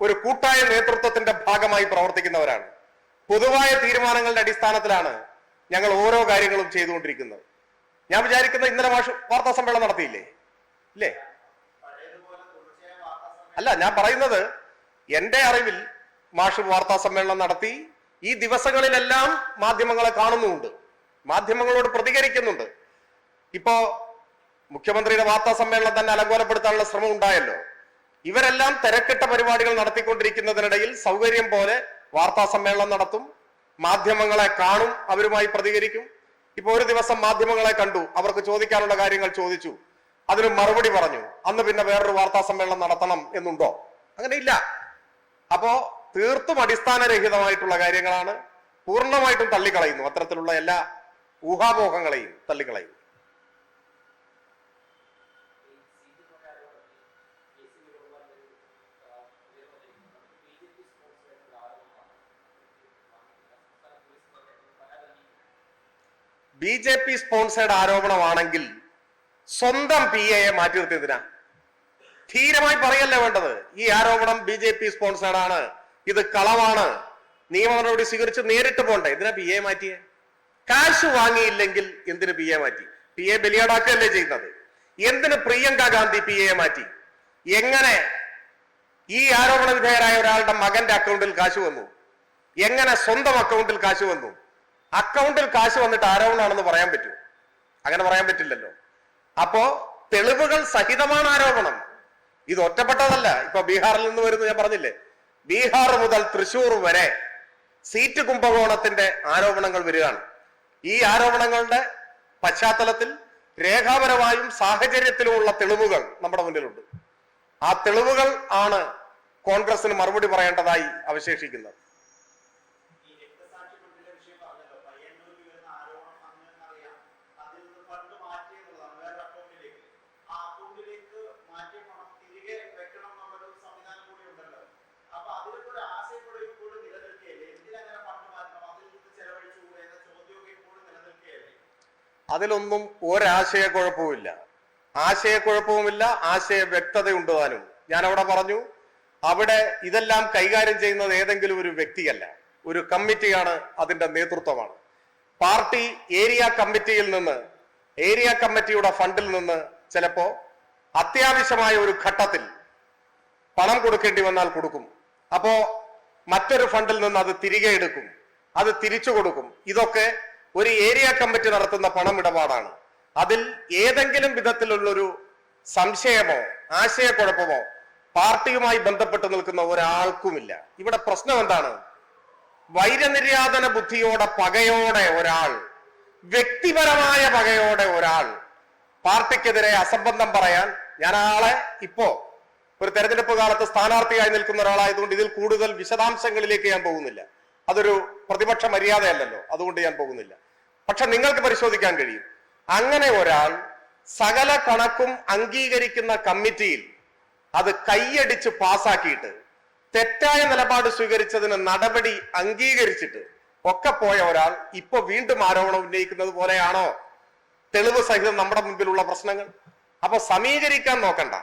ഒരു കൂട്ടായ നേതൃത്വത്തിന്റെ ഭാഗമായി പ്രവർത്തിക്കുന്നവരാണ്. പൊതുവായ തീരുമാനങ്ങളുടെ അടിസ്ഥാനത്തിലാണ് ഞങ്ങൾ ഓരോ കാര്യങ്ങളും ചെയ്തുകൊണ്ടിരിക്കുന്നത്. ഞാൻ വിചാരിക്കുന്ന ഇന്നലെ വാർത്താ സമ്മേളനം നടത്തിയില്ലേ? ഇല്ലേ? അല്ല, ഞാൻ പറയുന്നത് എന്റെ അറിവിൽ മാഷ് വാർത്താ സമ്മേളനം നടത്തി. ഈ ദിവസങ്ങളിലെല്ലാം മാധ്യമങ്ങളെ കാണുന്നുമുണ്ട്, മാധ്യമങ്ങളോട് പ്രതികരിക്കുന്നുണ്ട്. ഇപ്പോ മുഖ്യമന്ത്രിയുടെ വാർത്താ സമ്മേളനം തന്നെ അലങ്കോലപ്പെടുത്താനുള്ള ശ്രമം ഉണ്ടായല്ലോ. ഇവരെല്ലാം തിരക്കിട്ട പരിപാടികൾ നടത്തിക്കൊണ്ടിരിക്കുന്നതിനിടയിൽ സൗകര്യം പോലെ വാർത്താ സമ്മേളനം നടത്തും, മാധ്യമങ്ങളെ കാണും, അവരുമായി പ്രതികരിക്കും. ഇപ്പൊ ഒരു ദിവസം മാധ്യമങ്ങളെ കണ്ടു, അവർക്ക് ചോദിക്കാനുള്ള കാര്യങ്ങൾ ചോദിച്ചു, അതിന് മറുപടി പറഞ്ഞു. അന്ന് പിന്നെ വേറൊരു വാർത്താ സമ്മേളനം നടത്തണം എന്നുണ്ടോ? അങ്ങനെ ഇല്ല. അപ്പോ തീർത്തും അടിസ്ഥാനരഹിതമായിട്ടുള്ള കാര്യങ്ങളാണ്. പൂർണ്ണമായിട്ടും തള്ളിക്കളയുന്നു. അത്തരത്തിലുള്ള എല്ലാ ഊഹാപോഹങ്ങളെയും തള്ളിക്കളയുന്നു. BJP സ്പോൺസേഡ് ആരോപണമാണെങ്കിൽ സ്വന്തം PA മാറ്റി നിർത്തിയതിനാ? ധീരമായി പറയല്ലേ വേണ്ടത്. ഈ ആരോപണം BJP സ്പോൺസേഡ് ആണ്, ഇത് കളവാണ്, നിയമ നടപടി സ്വീകരിച്ച് നേരിട്ട് പോണ്ടേ. എന്തിനാ PA മാറ്റിയേ? കാശ് വാങ്ങിയില്ലെങ്കിൽ എന്തിന് PA മാറ്റി? PA ബലിയാടാക്കുകയല്ലേ ചെയ്യുന്നത്? എന്തിന് പ്രിയങ്ക ഗാന്ധി PA മാറ്റി? എങ്ങനെ ഈ ആരോപണ വിധേയരായ ഒരാളുടെ മകന്റെ അക്കൗണ്ടിൽ കാശ് വന്നു? എങ്ങനെ സ്വന്തം അക്കൗണ്ടിൽ കാശ് വന്നു? അക്കൗണ്ടിൽ കാശ് വന്നിട്ട് ആരോപണമാണെന്ന് പറയാൻ പറ്റൂ? അങ്ങനെ പറയാൻ പറ്റില്ലല്ലോ. അപ്പോ തെളിവുകൾ സഹിതമാണ് ആരോപണം. ഇത് ഒറ്റപ്പെട്ടതല്ല. ഇപ്പൊ ബീഹാറിൽ നിന്ന് വരുന്നു, ഞാൻ പറഞ്ഞില്ലേ, ബീഹാർ മുതൽ തൃശൂർ വരെ സീറ്റ് കുംഭകോണത്തിന്റെ ആരോപണങ്ങൾ വരികയാണ്. ഈ ആരോപണങ്ങളുടെ പശ്ചാത്തലത്തിൽ രേഖാപരമായും സാഹചര്യത്തിലുമുള്ള തെളിവുകൾ നമ്മുടെ മുന്നിലുണ്ട്. ആ തെളിവുകൾ ആണ് കോൺഗ്രസിന് മറുപടി പറയേണ്ടതായി അവശേഷിക്കുന്നത്. അതിലൊന്നും ഒരാശയക്കുഴപ്പവുമില്ല. ആശയ വ്യക്തതയുണ്ട് താനും. ഞാൻ അവിടെ പറഞ്ഞു, അവിടെ ഇതെല്ലാം കൈകാര്യം ചെയ്യുന്നത് ഏതെങ്കിലും ഒരു വ്യക്തിയല്ല, ഒരു കമ്മിറ്റിയാണ്, അതിന്റെ നേതൃത്വമാണ്. പാർട്ടി ഏരിയ കമ്മിറ്റിയിൽ നിന്ന്, ഏരിയ കമ്മിറ്റിയുടെ ഫണ്ടിൽ നിന്ന് ചിലപ്പോ അത്യാവശ്യമായ ഒരു ഘട്ടത്തിൽ പണം കൊടുക്കേണ്ടി വന്നാൽ കൊടുക്കും. അപ്പോ മറ്റൊരു ഫണ്ടിൽ നിന്ന് അത് തിരികെ എടുക്കും, അത് തിരിച്ചു കൊടുക്കും. ഇതൊക്കെ ഒരു ഏരിയ കമ്മിറ്റി നടത്തുന്ന പണമിടപാടാണ്. അതിൽ ഏതെങ്കിലും വിധത്തിലുള്ളൊരു സംശയമോ ആശയക്കുഴപ്പമോ പാർട്ടിയുമായി ബന്ധപ്പെട്ട് നിൽക്കുന്ന ഒരാൾക്കുമില്ല. ഇവിടെ പ്രശ്നം എന്താണ്? വൈരനിര്യാതന ബുദ്ധിയോടെ, പകയോടെ ഒരാൾ, വ്യക്തിപരമായ പകയോടെ ഒരാൾ പാർട്ടിക്കെതിരെ അസംബന്ധം പറയാൻ, ഞാൻ ആളെ ഇപ്പോ ഒരു തെരഞ്ഞെടുപ്പ് കാലത്ത് സ്ഥാനാർത്ഥിയായി നിൽക്കുന്ന ഒരാളായതുകൊണ്ട് ഇതിൽ കൂടുതൽ വിശദാംശങ്ങളിലേക്ക് ഞാൻ പോകുന്നില്ല. അതൊരു പ്രതിപക്ഷ മര്യാദയല്ലല്ലോ, അതുകൊണ്ട് ഞാൻ പോകുന്നില്ല. പക്ഷെ നിങ്ങൾക്ക് പരിശോധിക്കാൻ കഴിയും, അങ്ങനെ ഒരാൾ സകല കണക്കും അംഗീകരിക്കുന്ന കമ്മിറ്റിയിൽ അത് കൈയടിച്ച് പാസാക്കിയിട്ട് തെറ്റായ നിലപാട് സ്വീകരിച്ചതിന് നടപടി അംഗീകരിച്ചിട്ട് ഒക്കെ പോയ ഒരാൾ ഇപ്പൊ വീണ്ടും ആരോപണം ഉന്നയിക്കുന്നത് പോലെയാണോ തെളിവ് സഹിതം നമ്മുടെ മുൻപിലുള്ള പ്രശ്നങ്ങൾ? അപ്പൊ സമീകരിക്കാൻ നോക്കണ്ട,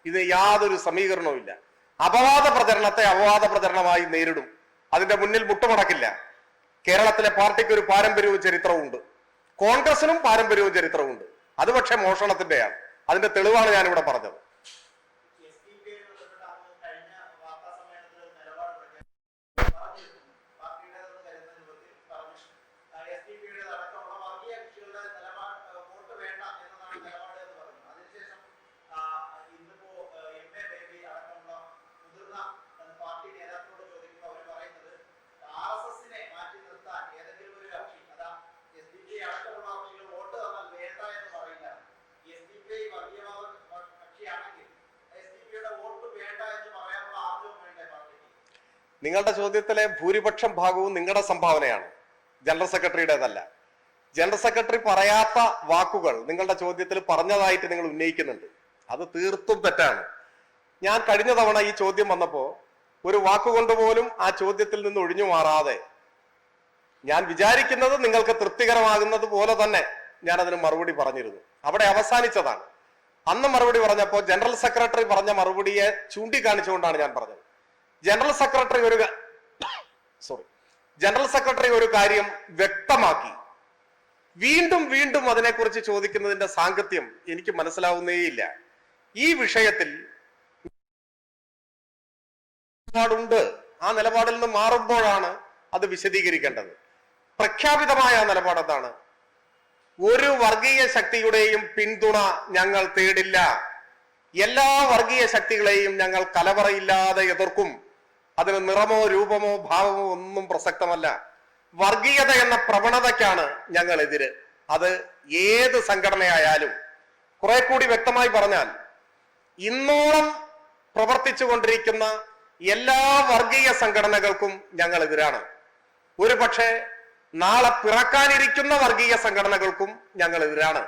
ഇത് യാതൊരു സമീകരണവും ഇല്ല. അപവാദ പ്രചരണത്തെ അപവാദ പ്രചരണമായി നേരിടും, അതിന്റെ മുന്നിൽ മുട്ടുമടക്കില്ല. കേരളത്തിലെ പാർട്ടിക്ക് ഒരു പാരമ്പര്യവും ചരിത്രവും ഉണ്ട്, കോൺഗ്രസിനും പാരമ്പര്യവും ചരിത്രവും ഉണ്ട്. അത് പക്ഷെ മോഷണത്തിന്റെയാണ്. അതിന്റെ തെളിവാണ് ഞാനിവിടെ പറഞ്ഞത്. നിങ്ങളുടെ ചോദ്യത്തിലെ ഭൂരിപക്ഷം ഭാഗവും നിങ്ങളുടെ സംഭാവനയാണ്, ജനറൽ സെക്രട്ടറിയുടേതല്ല. ജനറൽ സെക്രട്ടറി പറയാത്ത വാക്കുകൾ നിങ്ങളുടെ ചോദ്യത്തിൽ പറഞ്ഞതായിട്ട് നിങ്ങൾ ഉന്നയിക്കുന്നുണ്ട്. അത് തീർത്തും തെറ്റാണ്. ഞാൻ കഴിഞ്ഞ തവണ ഈ ചോദ്യം വന്നപ്പോ ഒരു വാക്കുകൊണ്ട് പോലും ആ ചോദ്യത്തിൽ നിന്ന് ഒഴിഞ്ഞു മാറാതെ, ഞാൻ വിചാരിക്കുന്നത് നിങ്ങൾക്ക് തൃപ്തികരമാകുന്നത് പോലെ തന്നെ ഞാൻ അതിന് മറുപടി പറഞ്ഞിരുന്നു. അവിടെ അവസാനിച്ചതാണ്. അന്ന് മറുപടി പറഞ്ഞപ്പോ ജനറൽ സെക്രട്ടറി പറഞ്ഞ മറുപടിയെ ചൂണ്ടിക്കാണിച്ചുകൊണ്ടാണ് ഞാൻ പറഞ്ഞത്. ജനറൽ സെക്രട്ടറി ഒരു കാര്യം വ്യക്തമാക്കി. വീണ്ടും വീണ്ടും അതിനെക്കുറിച്ച് ചോദിക്കുന്നതിന്റെ സാങ്കത്യം എനിക്ക് മനസ്സിലാവുന്നേയില്ല. ഈ വിഷയത്തിൽ നിലപാടുണ്ട്, ആ നിലപാടിൽ നിന്ന് മാറുമ്പോഴാണ് അത് വിശദീകരിക്കേണ്ടത്. പ്രഖ്യാപിതമായ ആ നിലപാട് എന്താണ്? ഒരു വർഗീയ ശക്തിയുടെയും പിന്തുണ ഞങ്ങൾ തേടില്ല. എല്ലാ വർഗീയ ശക്തികളെയും ഞങ്ങൾ കലവറയില്ലാതെ എതിർക്കും. അതിന് നിറമോ രൂപമോ ഭാവമോ ഒന്നും പ്രസക്തമല്ല. വർഗീയത എന്ന പ്രവണതയ്ക്കാണ് ഞങ്ങൾ എതിര്. അത് ഏത് സംഘടനയായാലും. കുറെ കൂടി വ്യക്തമായി പറഞ്ഞാൽ, ഇന്നോളം പ്രവർത്തിച്ചു കൊണ്ടിരിക്കുന്ന എല്ലാ വർഗീയ സംഘടനകൾക്കും ഞങ്ങൾ എതിരാണ്. ഒരു പക്ഷേ നാളെ പിറക്കാനിരിക്കുന്ന വർഗീയ സംഘടനകൾക്കും ഞങ്ങൾ എതിരാണ്.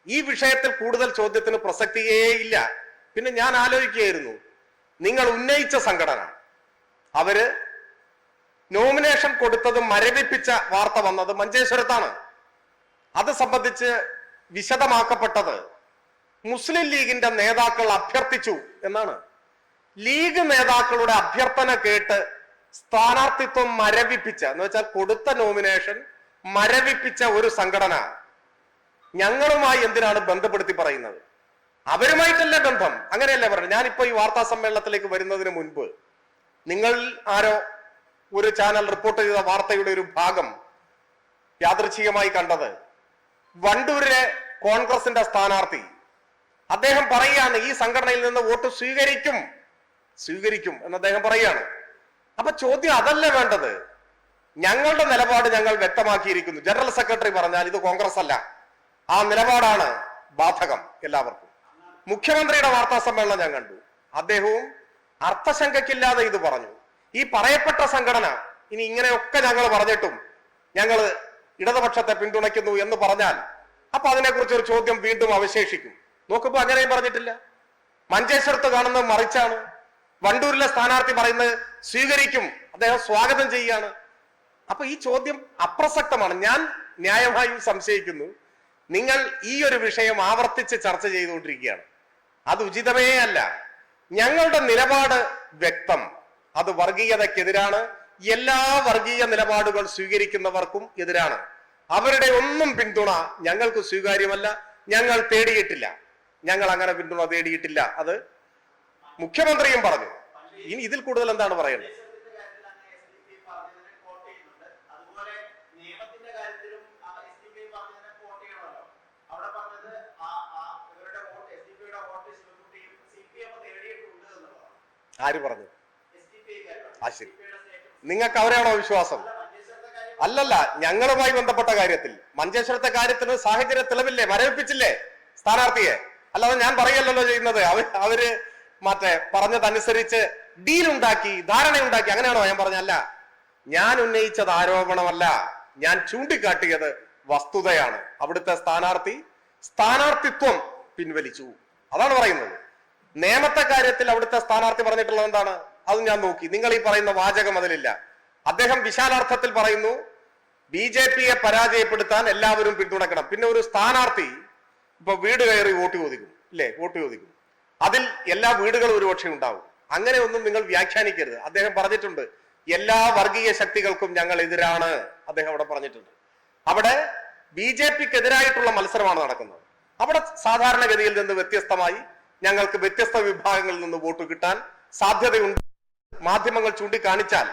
ഈ വിഷയത്തിൽ കൂടുതൽ ചോദ്യത്തിന് പ്രസക്തിയേയില്ല. പിന്നെ ഞാൻ ആലോചിക്കുകയായിരുന്നു, നിങ്ങൾ ഉന്നയിച്ച സംഘടന, അവര് നോമിനേഷൻ കൊടുത്തത് മരവിപ്പിച്ച വാർത്ത വന്നത് മഞ്ചേശ്വരത്താണ്. അത് സംബന്ധിച്ച് വിശദമാക്കപ്പെട്ടത് മുസ്ലിം ലീഗിന്റെ നേതാക്കൾ അഭ്യർത്ഥിച്ചു എന്നാണ്. ലീഗ് നേതാക്കളുടെ അഭ്യർത്ഥന കേട്ട് സ്ഥാനാർത്ഥിത്വം മരവിപ്പിച്ച, എന്ന് വെച്ചാൽ കൊടുത്ത നോമിനേഷൻ മരവിപ്പിച്ച ഒരു സംഘടന ഞങ്ങളുമായി എന്തിനാണ് ബന്ധപ്പെടുത്തി പറയുന്നത്? അവരുമായിട്ടല്ല ബന്ധം, അങ്ങനെയല്ലേ പറഞ്ഞു. ഞാനിപ്പോ ഈ വാർത്താ സമ്മേളനത്തിലേക്ക് വരുന്നതിന് മുൻപ് നിങ്ങൾ ആരോ ഒരു ചാനൽ റിപ്പോർട്ട് ചെയ്ത വാർത്തയുടെ ഒരു ഭാഗം യാദൃച്ഛികമായി കണ്ടത്, വണ്ടൂരിലെ കോൺഗ്രസിന്റെ സ്ഥാനാർത്ഥി അദ്ദേഹം പറയുകയാണ്, ഈ സംഘടനയിൽ നിന്ന് വോട്ട് സ്വീകരിക്കും എന്ന് അദ്ദേഹം പറയുകയാണ്. അപ്പൊ ചോദ്യം അതല്ല വേണ്ടത്. ഞങ്ങളുടെ നിലപാട് ഞങ്ങൾ വ്യക്തമാക്കിയിരിക്കുന്നു. ജനറൽ സെക്രട്ടറി പറഞ്ഞാൽ ഇത് കോൺഗ്രസ് അല്ല, ആ നിലപാടാണ് ബാധകം എല്ലാവർക്കും. മുഖ്യമന്ത്രിയുടെ വാർത്താ സമ്മേളനം ഞാൻ കണ്ടു, അദ്ദേഹവും അർത്ഥശങ്കയ്ക്കില്ലാതെ ഇത് പറഞ്ഞു. ഈ പറയപ്പെട്ട സംഘടന ഇനി ഇങ്ങനെയൊക്കെ ഞങ്ങൾ പറഞ്ഞിട്ടും ഞങ്ങൾ ഇടതുപക്ഷത്തെ പിന്തുണയ്ക്കുന്നു എന്ന് പറഞ്ഞാൽ അപ്പൊ അതിനെക്കുറിച്ച് ഒരു ചോദ്യം വീണ്ടും അവശേഷിക്കും. നോക്കുമ്പോ അങ്ങനെയും പറഞ്ഞിട്ടില്ല. മഞ്ചേശ്വരത്ത് കാണുന്നത് മറിച്ചാണ്. വണ്ടൂരിലെ സ്ഥാനാർത്ഥി പറയുന്നത് സ്വീകരിക്കും, അദ്ദേഹം സ്വാഗതം ചെയ്യാണ്. അപ്പൊ ഈ ചോദ്യം അപ്രസക്തമാണ്. ഞാൻ ന്യായമായും സംശയിക്കുന്നു, നിങ്ങൾ ഈ ഒരു വിഷയം ആവർത്തിച്ച് ചർച്ച ചെയ്തുകൊണ്ടിരിക്കുകയാണ്. അത് ഉചിതമേ അല്ല. ഞങ്ങളുടെ നിലപാട് വ്യക്തം. അത് വർഗീയതയ്ക്കെതിരാണ്. എല്ലാ വർഗീയ നിലപാടുകൾ സ്വീകരിക്കുന്നവർക്കും എതിരാണ്. അവരുടെ ഒന്നും പിന്തുണ ഞങ്ങൾക്ക് സ്വീകാര്യമല്ല. ഞങ്ങൾ തേടിയിട്ടില്ല. ഞങ്ങൾ അങ്ങനെ പിന്തുണ തേടിയിട്ടില്ല. അത് മുഖ്യമന്ത്രിയും പറഞ്ഞു. ഇനി ഇതിൽ കൂടുതൽ എന്താണ് പറയേണ്ടത്? ആര് പറഞ്ഞു? ആ ശരി, നിങ്ങൾക്ക് അവരെയാണോ വിശ്വാസം? അല്ലല്ല, ഞങ്ങളുമായി ബന്ധപ്പെട്ട കാര്യത്തിൽ മഞ്ചേശ്വരത്തെ കാര്യത്തിന് സാഹചര്യ തെളിവില്ലേ, മരവിപ്പിച്ചില്ലേ സ്ഥാനാർത്ഥിയെ? അല്ലാതെ ഞാൻ പറയല്ലോ ചെയ്യുന്നത്. അവര് മറ്റേ പറഞ്ഞതനുസരിച്ച് ഡീലുണ്ടാക്കി, ധാരണയുണ്ടാക്കി, അങ്ങനെയാണോ ഞാൻ പറഞ്ഞല്ല. ഞാൻ ഉന്നയിച്ചത് ആരോപണമല്ല, ഞാൻ ചൂണ്ടിക്കാട്ടിയത് വസ്തുതയാണ്. അവിടുത്തെ സ്ഥാനാർത്ഥിത്വം പിൻവലിച്ചു, അതാണ് പറയുന്നത്. നിയമത്തെ കാര്യത്തിൽ അവിടുത്തെ സ്ഥാനാർത്ഥി പറഞ്ഞിട്ടുള്ളത് എന്താണ്? അത് ഞാൻ നോക്കി. നിങ്ങൾ ഈ പറയുന്ന വാചകം അതിലില്ല. അദ്ദേഹം വിശാലാർത്ഥത്തിൽ പറയുന്നു, BJP-യെ പരാജയപ്പെടുത്താൻ എല്ലാവരും പിന്തുണക്കണം. പിന്നെ ഒരു സ്ഥാനാർത്ഥി ഇപ്പൊ വീട് കയറി വോട്ട് ചോദിക്കും, ഇല്ലേ? വോട്ട് ചോദിക്കും. അതിൽ എല്ലാ വീടുകളും ഒരുപക്ഷെ ഉണ്ടാവും. അങ്ങനെ ഒന്നും നിങ്ങൾ വ്യാഖ്യാനിക്കരുത്. അദ്ദേഹം പറഞ്ഞിട്ടുണ്ട്, എല്ലാ വർഗീയ ശക്തികൾക്കും ഞങ്ങൾ എതിരാണ്. അദ്ദേഹം അവിടെ പറഞ്ഞിട്ടുണ്ട്. അവിടെ BJP-ക്കെതിരായിട്ടുള്ള മത്സരമാണ് നടക്കുന്നത്. അവിടെ സാധാരണഗതിയിൽ നിന്ന് വ്യത്യസ്തമായി ഞങ്ങൾക്ക് വ്യത്യസ്ത വിഭാഗങ്ങളിൽ നിന്ന് വോട്ട് കിട്ടാൻ സാധ്യതയുണ്ട്. മാധ്യമങ്ങൾ ചൂണ്ടിക്കാണിച്ചാൽ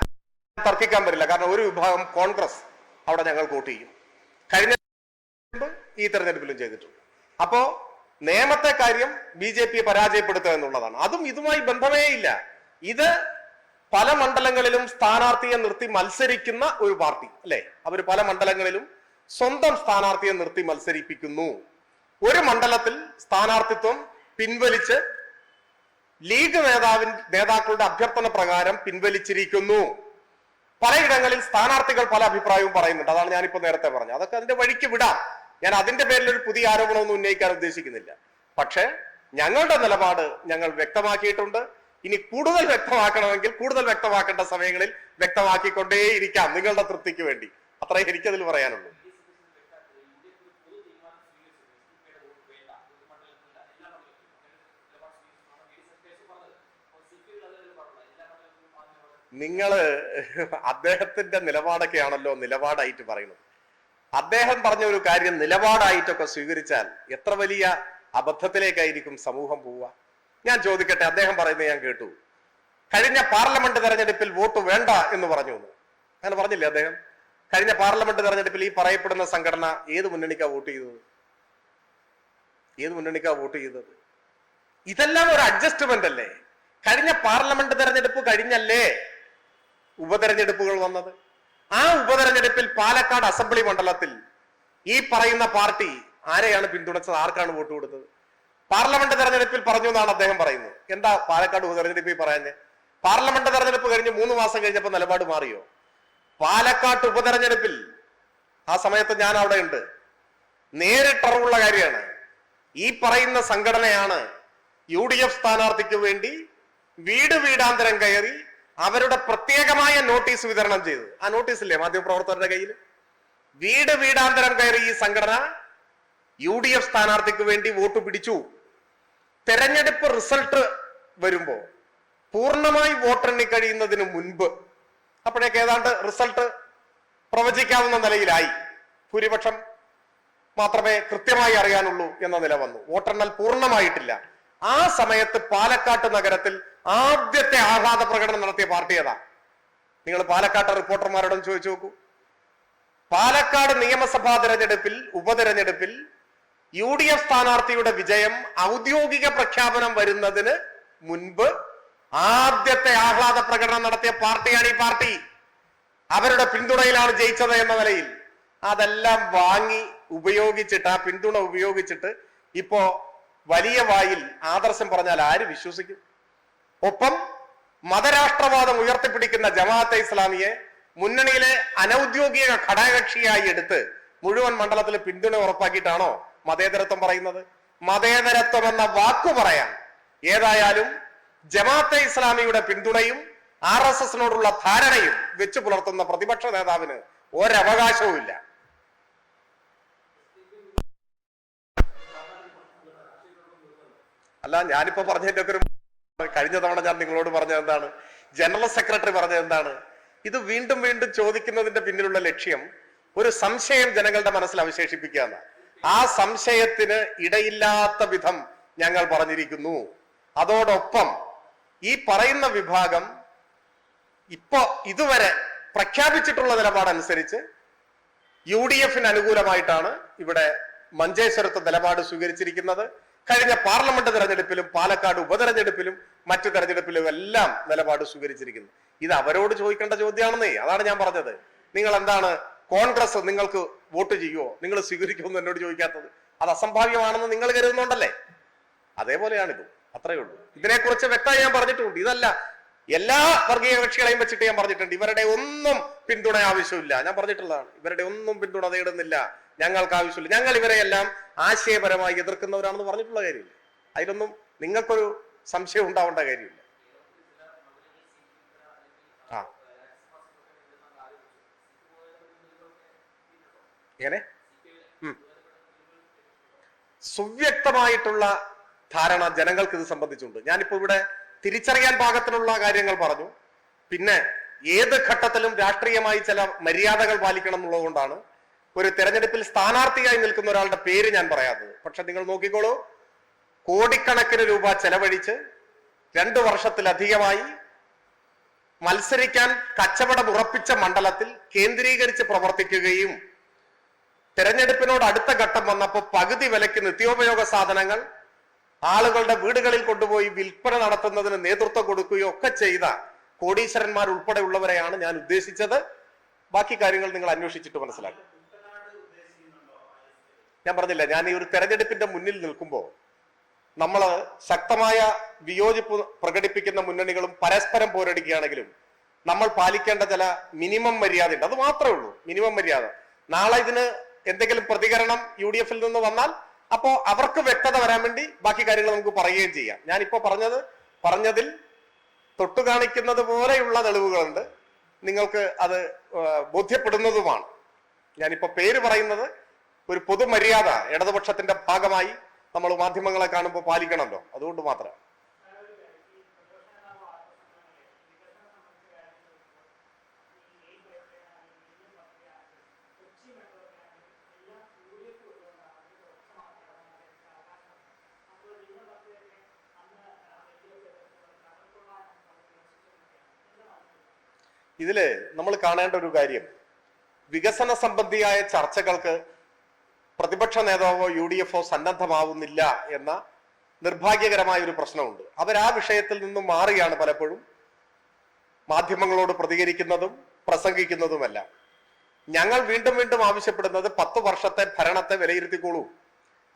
തർക്കിക്കാൻ പറ്റില്ല. കാരണം ഒരു വിഭാഗം കോൺഗ്രസ് അവിടെ ഞങ്ങൾ വോട്ട് ചെയ്യും. കഴിഞ്ഞ ഈ തെരഞ്ഞെടുപ്പിലും ചെയ്തിട്ടുണ്ട്. അപ്പോ നിയമത്തെ കാര്യം BJP-യെ പരാജയപ്പെടുത്തുക എന്നുള്ളതാണ്. അതും ഇതുമായി ബന്ധമേ ഇല്ല. ഇത് പല മണ്ഡലങ്ങളിലും സ്ഥാനാർത്ഥിയെ നിർത്തി മത്സരിക്കുന്ന ഒരു പാർട്ടി, അല്ലെ? അവർ പല മണ്ഡലങ്ങളിലും സ്വന്തം സ്ഥാനാർത്ഥിയെ നിർത്തി മത്സരിപ്പിക്കുന്നു. ഒരു മണ്ഡലത്തിൽ സ്ഥാനാർത്ഥിത്വം പിൻവലിച്ച് ലീഗ് നേതാക്കളുടെ അഭ്യർത്ഥന പ്രകാരം പിൻവലിച്ചിരിക്കുന്നു. പലയിടങ്ങളിൽ സ്ഥാനാർത്ഥികൾ പല അഭിപ്രായവും പറയുന്നുണ്ട്. അതാണ് ഞാനിപ്പോ നേരത്തെ പറഞ്ഞത്. അതൊക്കെ അതിന്റെ വഴിക്ക് വിടാം. ഞാൻ അതിന്റെ പേരിൽ ഒരു പുതിയ ആരോപണമൊന്നും ഉന്നയിക്കാൻ ഉദ്ദേശിക്കുന്നില്ല. പക്ഷെ ഞങ്ങളുടെ നിലപാട് ഞങ്ങൾ വ്യക്തമാക്കിയിട്ടുണ്ട്. ഇനി കൂടുതൽ വ്യക്തമാക്കണമെങ്കിൽ കൂടുതൽ വ്യക്തമാക്കേണ്ട സമയങ്ങളിൽ വ്യക്തമാക്കിക്കൊണ്ടേയിരിക്കാം, നിങ്ങളുടെ തൃപ്തിക്ക് വേണ്ടി. അത്രേ എനിക്കതിൽ പറയാനുള്ളൂ. നിങ്ങള് അദ്ദേഹത്തിന്റെ നിലപാടൊക്കെയാണല്ലോ നിലപാടായിട്ട് പറയുന്നത്. അദ്ദേഹം പറഞ്ഞ ഒരു കാര്യം നിലപാടായിട്ടൊക്കെ സ്വീകരിച്ചാൽ എത്ര വലിയ അബദ്ധത്തിലേക്കായിരിക്കും സമൂഹം പോവുക. ഞാൻ ചോദിക്കട്ടെ, അദ്ദേഹം പറയുന്നത് ഞാൻ കേട്ടു, കഴിഞ്ഞ പാർലമെന്റ് തെരഞ്ഞെടുപ്പിൽ വോട്ട് വേണ്ട എന്ന് പറഞ്ഞു. അങ്ങനെ പറഞ്ഞില്ലേ അദ്ദേഹം? കഴിഞ്ഞ പാർലമെന്റ് തെരഞ്ഞെടുപ്പിൽ ഈ പറയപ്പെടുന്ന സംഘടന ഏത് മുന്നണിക്കാ വോട്ട് ചെയ്തത്? ഇതെല്ലാം ഒരു അഡ്ജസ്റ്റ്മെന്റ് അല്ലേ? കഴിഞ്ഞ പാർലമെന്റ് തെരഞ്ഞെടുപ്പ് കഴിഞ്ഞല്ലേ ഉപതെരഞ്ഞെടുപ്പുകൾ വന്നത്. ആ ഉപതെരഞ്ഞെടുപ്പിൽ പാലക്കാട് അസംബ്ലി മണ്ഡലത്തിൽ ഈ പറയുന്ന പാർട്ടി ആരെയാണ് പിന്തുണച്ചത്? ആർക്കാണ് വോട്ട് കൊടുത്തത്? പാർലമെന്റ് തെരഞ്ഞെടുപ്പിൽ പറഞ്ഞു എന്നാണ് അദ്ദേഹം പറയുന്നത്. എന്താ പാലക്കാട് ഉപതെരഞ്ഞെടുപ്പിൽ പറയാഞ്ഞ്? പാർലമെന്റ് തെരഞ്ഞെടുപ്പ് കഴിഞ്ഞ് 3 മാസം കഴിഞ്ഞപ്പോൾ നിലപാട് മാറിയോ? പാലക്കാട്ട് ഉപതെരഞ്ഞെടുപ്പിൽ ആ സമയത്ത് ഞാൻ അവിടെ ഉണ്ട്, നേരിട്ടറിവുള്ള കാര്യമാണ്. ഈ പറയുന്ന സംഘടനയാണ് UDF സ്ഥാനാർത്ഥിക്ക് വേണ്ടി വീടാന്തരം കയറി അവരുടെ പ്രത്യേകമായ നോട്ടീസ് വിതരണം ചെയ്തത്. ആ നോട്ടീസില്ലേ മാധ്യമപ്രവർത്തകരുടെ കയ്യിൽ? വീടാന്തരം കയറി ഈ സംഘടന UDF സ്ഥാനാർത്ഥിക്ക് വേണ്ടി വോട്ട് പിടിച്ചു. തെരഞ്ഞെടുപ്പ് റിസൾട്ട് വരുമ്പോ പൂർണ്ണമായി വോട്ടെണ്ണി കഴിയുന്നതിന് മുൻപ്, അപ്പോഴേക്ക് ഏതാണ്ട് റിസൾട്ട് പ്രവചിക്കാവുന്ന നിലയിലായി. ഭൂരിപക്ഷം മാത്രമേ കൃത്യമായി അറിയാനുള്ളൂ എന്ന നില വന്നു. വോട്ടെണ്ണൽ പൂർണ്ണമായിട്ടില്ല. ആ സമയത്ത് പാലക്കാട്ട് നഗരത്തിൽ ആദ്യത്തെ ആഹ്ലാദ പ്രകടനം നടത്തിയ പാർട്ടി ഏതാ? നിങ്ങൾ പാലക്കാട്ടെ റിപ്പോർട്ടർമാരോടൊന്ന് ചോദിച്ചു നോക്കൂ. പാലക്കാട് നിയമസഭാ തെരഞ്ഞെടുപ്പിൽ ഉപതെരഞ്ഞെടുപ്പിൽ UDF സ്ഥാനാർത്ഥിയുടെ വിജയം ഔദ്യോഗിക പ്രഖ്യാപനം വരുന്നതിന് മുൻപ് ആദ്യത്തെ ആഹ്ലാദ പ്രകടനം നടത്തിയ പാർട്ടിയാണ് ഈ പാർട്ടി. അവരുടെ പിന്തുണയിലാണ് ജയിച്ചത് എന്ന നിലയിൽ അതെല്ലാം വാങ്ങി ഉപയോഗിച്ചിട്ട്, ആ പിന്തുണ ഉപയോഗിച്ചിട്ട് ഇപ്പോ വലിയ വായിൽ ആദർശം പറഞ്ഞാൽ ആര് വിശ്വസിക്കും? ഒപ്പം മതരാഷ്ട്രവാദം ഉയർത്തിപ്പിടിക്കുന്ന ജമാഅത്തെ ഇസ്ലാമിയെ മുന്നണിയിലെ അനൌദ്യോഗിക ഘടകകക്ഷിയായി എടുത്ത് മുഴുവൻ മണ്ഡലത്തിൽ പിന്തുണ ഉറപ്പാക്കിയിട്ടാണോ മതേതരത്വം പറയുന്നത്? മതേതരത്വം എന്ന വാക്കു പറയാൻ ഏതായാലും ജമാഅത്തെ ഇസ്ലാമിയുടെ പിന്തുണയും RSSനോടുള്ള ധാരണയും വെച്ചു പുലർത്തുന്ന പ്രതിപക്ഷ നേതാവിന് ഒരവകാശവും ഇല്ല. അല്ല, ഞാനിപ്പോ പറഞ്ഞതിന്റെ ഒക്കെ ഒരു കഴിഞ്ഞ തവണ ഞാൻ നിങ്ങളോട് പറഞ്ഞത് എന്താണ്, ജനറൽ സെക്രട്ടറി പറഞ്ഞത് എന്താണ്, ഇത് വീണ്ടും വീണ്ടും ചോദിക്കുന്നതിന്റെ പിന്നിലുള്ള ലക്ഷ്യം ഒരു സംശയം ജനങ്ങളുടെ മനസ്സിൽ അവശേഷിപ്പിക്കുക എന്നാണ്. ആ സംശയത്തിന് ഇടയില്ലാത്ത വിധം ഞങ്ങൾ പറഞ്ഞിരിക്കുന്നു. അതോടൊപ്പം ഈ പറയുന്ന വിഭാഗം ഇപ്പോ ഇതുവരെ പ്രഖ്യാപിച്ചിട്ടുള്ള നിലപാടനുസരിച്ച് UDF-ന് അനുകൂലമായിട്ടാണ് ഇവിടെ മഞ്ചേശ്വരത്ത് നിലപാട് സ്വീകരിച്ചിരിക്കുന്നത്. കഴിഞ്ഞ പാർലമെന്റ് തെരഞ്ഞെടുപ്പിലും പാലക്കാട് ഉപതെരഞ്ഞെടുപ്പിലും മറ്റു തെരഞ്ഞെടുപ്പിലും എല്ലാം നിലപാട് സ്വീകരിച്ചിരിക്കുന്നു. ഇത് അവരോട് ചോദിക്കേണ്ട ചോദ്യമാണെന്നേ. അതാണ് ഞാൻ പറഞ്ഞത്. നിങ്ങൾ എന്താണ് കോൺഗ്രസ് നിങ്ങൾക്ക് വോട്ട് ചെയ്യുമോ, നിങ്ങൾ സ്വീകരിക്കുമെന്ന് എന്നോട് ചോദിക്കാത്തത്? അത് അസംഭാവ്യമാണെന്ന് നിങ്ങൾ കരുതുന്നുണ്ടല്ലേ? അതേപോലെയാണിത്. അത്രയേ ഉള്ളൂ. ഇതിനെക്കുറിച്ച് വ്യക്തമായി ഞാൻ പറഞ്ഞിട്ടുണ്ട്. ഇതല്ല, എല്ലാ വർഗീയ കക്ഷികളെയും വെച്ചിട്ട് ഞാൻ പറഞ്ഞിട്ടുണ്ട്. ഇവരുടെ ഒന്നും പിന്തുണ ആവശ്യമില്ല. ഞാൻ പറഞ്ഞിട്ടുള്ളതാണ്, ഇവരുടെ ഒന്നും പിന്തുണ നേടുന്നില്ല, ഞങ്ങൾക്ക് ആവശ്യമില്ല, ഞങ്ങൾ ഇവരെയെല്ലാം ആശയപരമായി എതിർക്കുന്നവരാണെന്ന് പറഞ്ഞിട്ടുള്ള കാര്യമില്ല. അതിലൊന്നും നിങ്ങൾക്കൊരു സംശയം ഉണ്ടാവേണ്ട കാര്യമില്ല. ആ എങ്ങനെ സുവ്യക്തമായിട്ടുള്ള ധാരണ ജനങ്ങൾക്ക് ഇത് സംബന്ധിച്ചുണ്ട്. ഞാനിപ്പോ ഇവിടെ തിരിച്ചറിയാൻ പാകത്തിനുള്ള കാര്യങ്ങൾ പറഞ്ഞു. പിന്നെ ഏത് ഘട്ടത്തിലും രാഷ്ട്രീയമായി ചില മര്യാദകൾ പാലിക്കണം എന്നുള്ളതുകൊണ്ടാണ് ഒരു തെരഞ്ഞെടുപ്പിൽ സ്ഥാനാർത്ഥിയായി നിൽക്കുന്ന ഒരാളുടെ പേര് ഞാൻ പറയാത്തത്. പക്ഷെ നിങ്ങൾ നോക്കിക്കോളൂ, കോടിക്കണക്കിന് രൂപ ചെലവഴിച്ച് 2 വർഷത്തിലധികമായി മത്സരിക്കാൻ കച്ചവടം ഉറപ്പിച്ച മണ്ഡലത്തിൽ കേന്ദ്രീകരിച്ച് പ്രവർത്തിക്കുകയും തെരഞ്ഞെടുപ്പിനോട് അടുത്ത ഘട്ടം വന്നപ്പോൾ പകുതി വിലയ്ക്ക് നിത്യോപയോഗ സാധനങ്ങൾ ആളുകളുടെ വീടുകളിൽ കൊണ്ടുപോയി വിൽപ്പന നടത്തുന്നതിന് നേതൃത്വം കൊടുക്കുകയോ ഒക്കെ ചെയ്ത കോടീശ്വരന്മാർ ഉൾപ്പെടെയുള്ളവരെയാണ് ഞാൻ ഉദ്ദേശിച്ചത്. ബാക്കി കാര്യങ്ങൾ നിങ്ങൾ അന്വേഷിച്ചിട്ട് മനസ്സിലാക്കും. ഞാൻ പറഞ്ഞില്ല, ഞാൻ ഈ ഒരു തെരഞ്ഞെടുപ്പിന്റെ മുന്നിൽ നിൽക്കുമ്പോൾ നമ്മൾ ശക്തമായ വിയോജിപ്പ് പ്രകടിപ്പിക്കുന്ന മുന്നണികളും പരസ്പരം പോരടിക്കുകയാണെങ്കിലും നമ്മൾ പാലിക്കേണ്ട ചില മിനിമം മര്യാദ ഉണ്ട്. അത് മാത്രമേ ഉള്ളൂ, മിനിമം മര്യാദ. നാളെ ഇതിന് എന്തെങ്കിലും പ്രതികരണം UDF-ൽ നിന്ന് വന്നാൽ അപ്പോ അവർക്ക് വ്യക്തത വരാൻ വേണ്ടി ബാക്കി കാര്യങ്ങൾ നമുക്ക് പറയുകയും ചെയ്യാം. ഞാനിപ്പോ പറഞ്ഞതിൽ തൊട്ടു കാണിക്കുന്നത് പോലെയുള്ള തെളിവുകളുണ്ട്, നിങ്ങൾക്ക് അത് ബോധ്യപ്പെടുന്നതുമാണ്. ഞാനിപ്പോ പേര് പറയുന്നത് ഒരു പൊതുമര്യാദ ഇടതുപക്ഷത്തിന്റെ ഭാഗമായി നമ്മൾ മാധ്യമങ്ങളെ കാണുമ്പോൾ പാലിക്കണമല്ലോ, അതുകൊണ്ട് മാത്രം. ഇതില് നമ്മൾ കാണേണ്ട ഒരു കാര്യം, വികസന സംബന്ധിയായ ചർച്ചകൾക്ക് പ്രതിപക്ഷ നേതാവോ UDF-ഓ സന്നദ്ധമാവുന്നില്ല എന്ന നിർഭാഗ്യകരമായ ഒരു പ്രശ്നമുണ്ട്. ആ വിഷയത്തിൽ നിന്നും മാറിയാണ് പലപ്പോഴും മാധ്യമങ്ങളോട് പ്രതികരിക്കുന്നതും പ്രസംഗിക്കുന്നതുമെല്ലാം. ഞങ്ങൾ വീണ്ടും വീണ്ടും ആവശ്യപ്പെടുന്നത് 10 വർഷത്തെ ഭരണത്തെ വിലയിരുത്തിക്കോളൂ,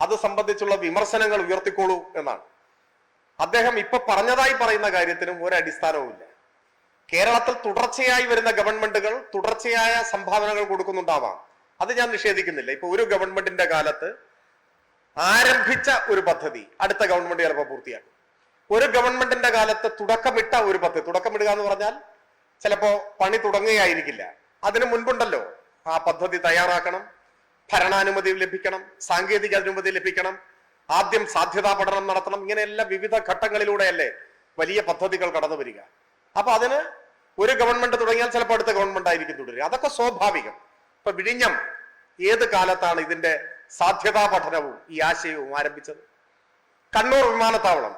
അത് സംബന്ധിച്ചുള്ള വിമർശനങ്ങൾ ഉയർത്തിക്കോളൂ എന്നാണ്. അദ്ദേഹം ഇപ്പൊ പറഞ്ഞതായി പറയുന്ന കാര്യത്തിനും ഒരടിസ്ഥാനവുമില്ല. കേരളത്തിൽ തുടർച്ചയായി വരുന്ന ഗവൺമെന്റുകൾ തുടർച്ചയായ സംഭാവനകൾ കൊടുക്കുന്നുണ്ടാവാം, അത് ഞാൻ നിഷേധിക്കുന്നില്ല. ഇപ്പൊ ഒരു ഗവൺമെന്റിന്റെ കാലത്ത് ആരംഭിച്ച ഒരു പദ്ധതി അടുത്ത ഗവൺമെന്റ് ചിലപ്പോൾ പൂർത്തിയാക്കും. ഒരു ഗവൺമെന്റിന്റെ കാലത്ത് തുടക്കമിട്ട ഒരു പദ്ധതി, തുടക്കമിടുക എന്ന് പറഞ്ഞാൽ ചിലപ്പോ പണി തുടങ്ങുകയായിരിക്കില്ല, അതിനു മുൻപുണ്ടല്ലോ ആ പദ്ധതി തയ്യാറാക്കണം, ഭരണാനുമതി ലഭിക്കണം, സാങ്കേതിക അനുമതി ലഭിക്കണം, ആദ്യം സാധ്യതാ പഠനം നടത്തണം. ഇങ്ങനെയെല്ലാം വിവിധ ഘട്ടങ്ങളിലൂടെയല്ലേ വലിയ പദ്ധതികൾ കടന്നു വരിക. അപ്പൊ അതിന് ഒരു ഗവൺമെന്റ് തുടങ്ങിയാൽ ചിലപ്പോൾ അടുത്ത ഗവൺമെന്റ് ആയിരിക്കും തുടരുക, അതൊക്കെ സ്വാഭാവികം. ഇപ്പൊ വിഴിഞ്ഞം ഏത് കാലത്താണ് ഇതിന്റെ സാധ്യതാ പഠനവും ഈ ആശയവും ആരംഭിച്ചത്? കണ്ണൂർ വിമാനത്താവളം.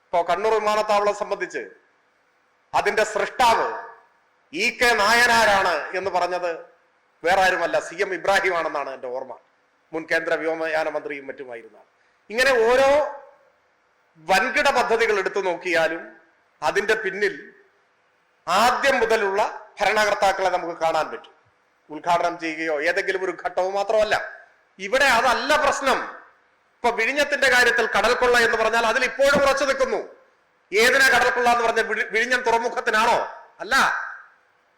ഇപ്പോ കണ്ണൂർ വിമാനത്താവളം സംബന്ധിച്ച് അതിന്റെ സൃഷ്ടാവ് EK നായനാരാണ് എന്ന് പറഞ്ഞത് വേറെ ആരുമല്ല, CM ഇബ്രാഹിം ആണെന്നാണ് എന്റെ ഓർമ്മ. മുൻ കേന്ദ്ര വ്യോമയാന മന്ത്രിയും മറ്റുമായിരുന്ന. ഇങ്ങനെ ഓരോ വൻകിട പദ്ധതികൾ എടുത്തു നോക്കിയാലും അതിന്റെ പിന്നിൽ ആദ്യം മുതലുള്ള ഭരണകർത്താക്കളെ നമുക്ക് കാണാൻ പറ്റും. ഉദ്ഘാടനം ചെയ്യുകയോ ഏതെങ്കിലും ഒരു ഘട്ടവും മാത്രമല്ല. ഇവിടെ അതല്ല പ്രശ്നം. ഇപ്പൊ വിഴിഞ്ഞത്തിന്റെ കാര്യത്തിൽ കടൽക്കൊള്ള എന്ന് പറഞ്ഞാൽ അതിൽ ഇപ്പോഴും ഉറച്ചു നിൽക്കുന്നു. ഏതിനാ കടൽക്കൊള്ള എന്ന് പറഞ്ഞ വിഴിഞ്ഞം തുറമുഖത്തിനാണോ? അല്ല.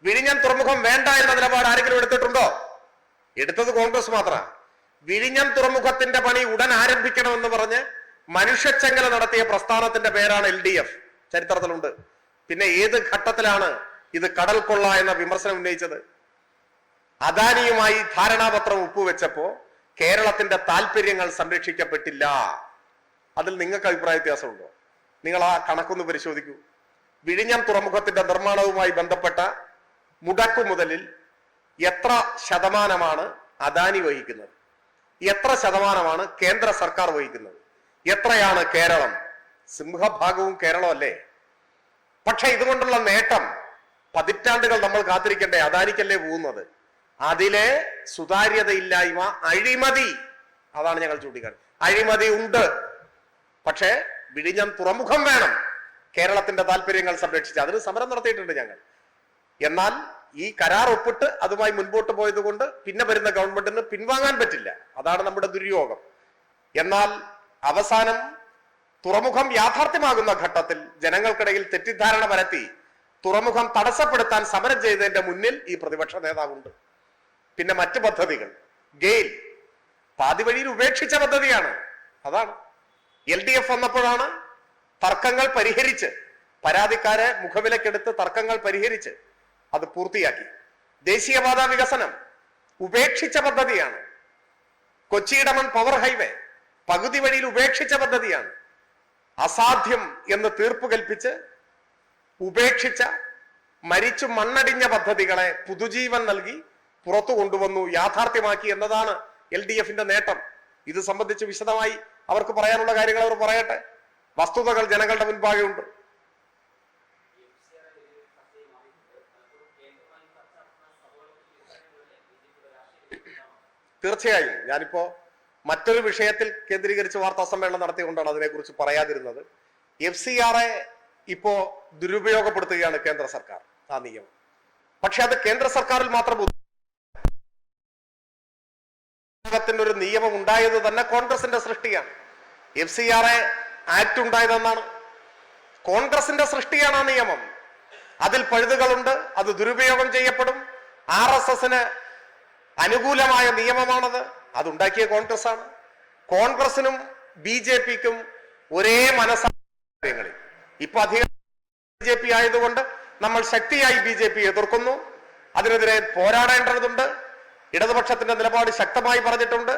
വിഴിഞ്ഞം തുറമുഖം വേണ്ട എന്ന നിലപാട് ആരെങ്കിലും എടുത്തിട്ടുണ്ടോ? എടുത്തത് കോൺഗ്രസ് മാത്രമാണ്. വിഴിഞ്ഞം തുറമുഖത്തിന്റെ പണി ഉടൻ ആരംഭിക്കണമെന്ന് പറഞ്ഞ് മനുഷ്യച്ചങ്ങല നടത്തിയ പ്രസ്ഥാനത്തിന്റെ പേരാണ് LDF. ചരിത്രത്തിലുണ്ട്. പിന്നെ ഏത് ഘട്ടത്തിലാണ് ഇത് കടൽക്കൊള്ള എന്ന വിമർശനം ഉന്നയിച്ചത്? അദാനിയുമായി ധാരണാപത്രം ഒപ്പുവെച്ചപ്പോ കേരളത്തിന്റെ താല്പര്യങ്ങൾ സംരക്ഷിക്കപ്പെട്ടില്ല. അതിൽ നിങ്ങൾക്ക് അഭിപ്രായ വ്യത്യാസമുണ്ടോ? നിങ്ങൾ ആ കണക്കൊന്ന് പരിശോധിക്കൂ. വിഴിഞ്ഞം തുറമുഖത്തിന്റെ നിർമ്മാണവുമായി ബന്ധപ്പെട്ട മുടക്കു മുതലിൽ എത്ര ശതമാനമാണ് അദാനി വഹിക്കുന്നത്, എത്ര ശതമാനമാണ് കേന്ദ്ര സർക്കാർ വഹിക്കുന്നത്, എത്രയാണ് കേരളം? സിംഹഭാഗവും കേരളമല്ലേ? പക്ഷെ ഇതുകൊണ്ടുള്ള നേട്ടം പതിറ്റാണ്ടുകൾ നമ്മൾ കാത്തിരിക്കണ്ടേ? അദാനിക്കല്ലേ പോകുന്നത്? അതിലെ സുതാര്യതയില്ലായ്മ, അഴിമതി, അതാണ് ഞങ്ങൾ ചൂണ്ടിക്കാണുന്നത്. അഴിമതി ഉണ്ട്, പക്ഷേ വിഴിഞ്ഞം തുറമുഖം വേണം, കേരളത്തിന്റെ താല്പര്യങ്ങൾ സംരക്ഷിച്ച്. അതിന് സമരം നടത്തിയിട്ടുണ്ട് ഞങ്ങൾ. എന്നാൽ ഈ കരാർ ഒപ്പിട്ട് അതുമായി മുൻപോട്ട് പോയത് കൊണ്ട് പിന്നെ വരുന്ന ഗവൺമെന്റിന് പിൻവാങ്ങാൻ പറ്റില്ല. അതാണ് നമ്മുടെ ദുര്യോഗം. എന്നാൽ അവസാനം തുറമുഖം യാഥാർത്ഥ്യമാകുന്ന ഘട്ടത്തിൽ ജനങ്ങൾക്കിടയിൽ തെറ്റിദ്ധാരണ പരത്തി തുറമുഖം തടസ്സപ്പെടുത്താൻ സമരം ചെയ്തതിന്റെ മുന്നിൽ ഈ പ്രതിപക്ഷ നേതാവുണ്ട്. പിന്നെ മറ്റ് പദ്ധതികൾ, ഗെയിൽ പാതി വഴിയിൽ ഉപേക്ഷിച്ച പദ്ധതിയാണ്. അതാണ് LDF വന്നപ്പോഴാണ് തർക്കങ്ങൾ പരിഹരിച്ച്, പരാതിക്കാരെ മുഖവിലക്കെടുത്ത് തർക്കങ്ങൾ പരിഹരിച്ച് അത് പൂർത്തിയാക്കി. ദേശീയപാത വികസനം ഉപേക്ഷിച്ച പദ്ധതിയാണ്. കൊച്ചി ഇടമൺ പവർ ഹൈവേ പകുതി വഴിയിൽ ഉപേക്ഷിച്ച പദ്ധതിയാണ്. അസാധ്യം എന്ന് തീർപ്പ് കൽപ്പിച്ച് ഉപേക്ഷിച്ച, മരിച്ചു മണ്ണടിഞ്ഞ പദ്ധതികളെ പുതുജീവൻ നൽകി പുറത്തു കൊണ്ടുവന്നു, യാഥാർത്ഥ്യമാക്കി എന്നതാണ് LDFന്റെ നേട്ടം. ഇത് സംബന്ധിച്ച് വിശദമായി അവർക്ക് പറയാനുള്ള കാര്യങ്ങൾ അവർ പറയട്ടെ. വസ്തുതകൾ ജനങ്ങളുടെ മുൻപാകെ ഉണ്ട്. തീർച്ചയായും ഞാനിപ്പോ മറ്റൊരു വിഷയത്തിൽ കേന്ദ്രീകരിച്ച് വാർത്താ സമ്മേളനം നടത്തിക്കൊണ്ടാണ് അതിനെക്കുറിച്ച് പറയാതിരുന്നത്. FCRA ഇപ്പോ ദുരുപയോഗപ്പെടുത്തുകയാണ് കേന്ദ്ര സർക്കാർ ആ നിയമം. പക്ഷെ അത് കേന്ദ്ര സർക്കാരിൽ മാത്രം ഒരു നിയമം ഉണ്ടായത് തന്നെ കോൺഗ്രസിന്റെ സൃഷ്ടിയാണ്. FCRA ആക്ട് ഉണ്ടായതെന്നാണ്, കോൺഗ്രസിന്റെ സൃഷ്ടിയാണ് ആ നിയമം. അതിൽ പഴുതുകളുണ്ട്, അത് ദുരുപയോഗം ചെയ്യപ്പെടും. RSSന് അനുകൂലമായ നിയമമാണത്. അതുണ്ടാക്കിയ കോൺഗ്രസ് ആണ്. കോൺഗ്രസിനും BJPക്കും ഒരേ മനസ്സാര്യങ്ങളിൽ ഇപ്പൊ അധികം BJP ആയതുകൊണ്ട് നമ്മൾ ശക്തിയായി BJP എതിർക്കുന്നു. അതിനെതിരെ പോരാടേണ്ടതുണ്ട്. ഇടതുപക്ഷത്തിന്റെ നിലപാട് ശക്തമായി പറഞ്ഞിട്ടുണ്ട്.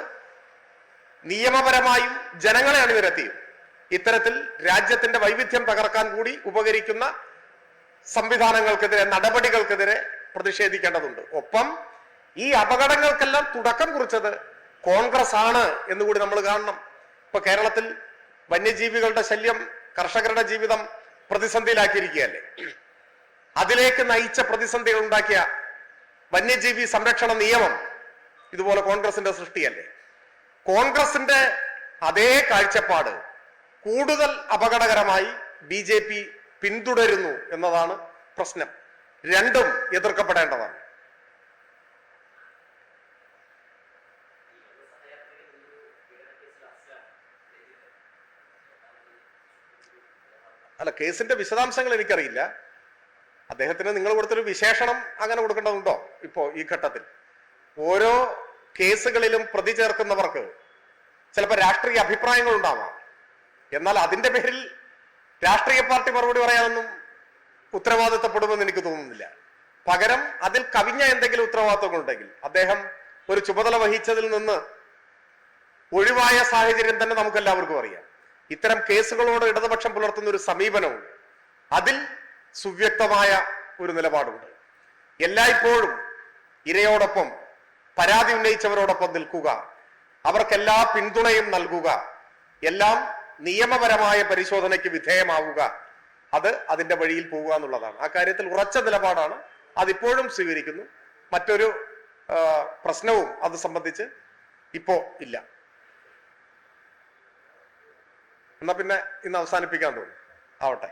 നിയമപരമായും ജനങ്ങളെ അണിനിരത്തിയും ഇത്തരത്തിൽ രാജ്യത്തിന്റെ വൈവിധ്യം തകർക്കാൻ കൂടി ഉപകരിക്കുന്ന സംവിധാനങ്ങൾക്കെതിരെ, നടപടികൾക്കെതിരെ പ്രതിഷേധിക്കേണ്ടതുണ്ട്. ഒപ്പം ഈ അപകടങ്ങൾക്കെല്ലാം തുടക്കം കുറിച്ചത് കോൺഗ്രസ് ആണ് എന്നുകൂടി നമ്മൾ കാണണം. ഇപ്പൊ കേരളത്തിൽ വന്യജീവികളുടെ ശല്യം, കർഷകരുടെ ജീവിതം പ്രതിസന്ധിയിലാക്കിയിരിക്കുകയല്ലേ? അതിലേക്ക് നയിച്ച പ്രതിസന്ധികൾ ഉണ്ടാക്കിയ വന്യജീവി സംരക്ഷണ നിയമം ഇതുപോലെ കോൺഗ്രസിന്റെ സൃഷ്ടിയല്ലേ? കോൺഗ്രസിന്റെ അതേ കാഴ്ചപ്പാട് കൂടുതൽ അപകടകരമായി BJP പിന്തുടരുന്നു എന്നതാണ് പ്രശ്നം. രണ്ടും എതിർക്കപ്പെടേണ്ടതാണ്. അല്ല, കേസിന്റെ വിശദാംശങ്ങൾ എനിക്കറിയില്ല. അദ്ദേഹത്തിന് നിങ്ങൾ കൊടുത്തൊരു വിശേഷണം അങ്ങനെ കൊടുക്കേണ്ടതുണ്ടോ? ഇപ്പോ ഈ ഘട്ടത്തിൽ ഓരോ കേസുകളിലും പ്രതി ചേർക്കുന്നവർക്ക് ചിലപ്പോൾ രാഷ്ട്രീയ അഭിപ്രായങ്ങൾ ഉണ്ടാവാം. എന്നാൽ അതിന്റെ പേരിൽ രാഷ്ട്രീയ പാർട്ടി മറുപടി പറയാനൊന്നും ഉത്തരവാദിത്തപ്പെടുമെന്ന് എനിക്ക് തോന്നുന്നില്ല. പകരം അതിൽ കവിഞ്ഞ എന്തെങ്കിലും ഉത്തരവാദിത്തങ്ങൾ ഉണ്ടെങ്കിൽ അദ്ദേഹം ഒരു ചുമതല വഹിച്ചതിൽ നിന്ന് ഒഴിവായ സാഹചര്യം തന്നെ നമുക്ക് എല്ലാവർക്കും അറിയാം. ഇത്തരം കേസുകളോട് ഇടതുപക്ഷം പുലർത്തുന്ന ഒരു സമീപനമുണ്ട്. അതിൽ സുവ്യക്തമായ ഒരു നിലപാടുണ്ട്. എല്ലായ്പ്പോഴും ഇരയോടൊപ്പം, പരാതി ഉന്നയിച്ചവരോടൊപ്പം നിൽക്കുക, അവർക്കെല്ലാ പിന്തുണയും നൽകുക, എല്ലാം നിയമപരമായ പരിശോധനയ്ക്ക് വിധേയമാവുക, അത് അതിന്റെ വഴിയിൽ പോകുക എന്നുള്ളതാണ്. ആ കാര്യത്തിൽ ഉറച്ച നിലപാടാണ്. അതിപ്പോഴും സ്വീകരിക്കുന്നു. മറ്റൊരു പ്രശ്നവും അത് സംബന്ധിച്ച് ഇപ്പോ ഇല്ല. എന്നാ പിന്നെ ഇന്ന് അവസാനിപ്പിക്കാൻ തോന്നുന്നു. ആവട്ടെ.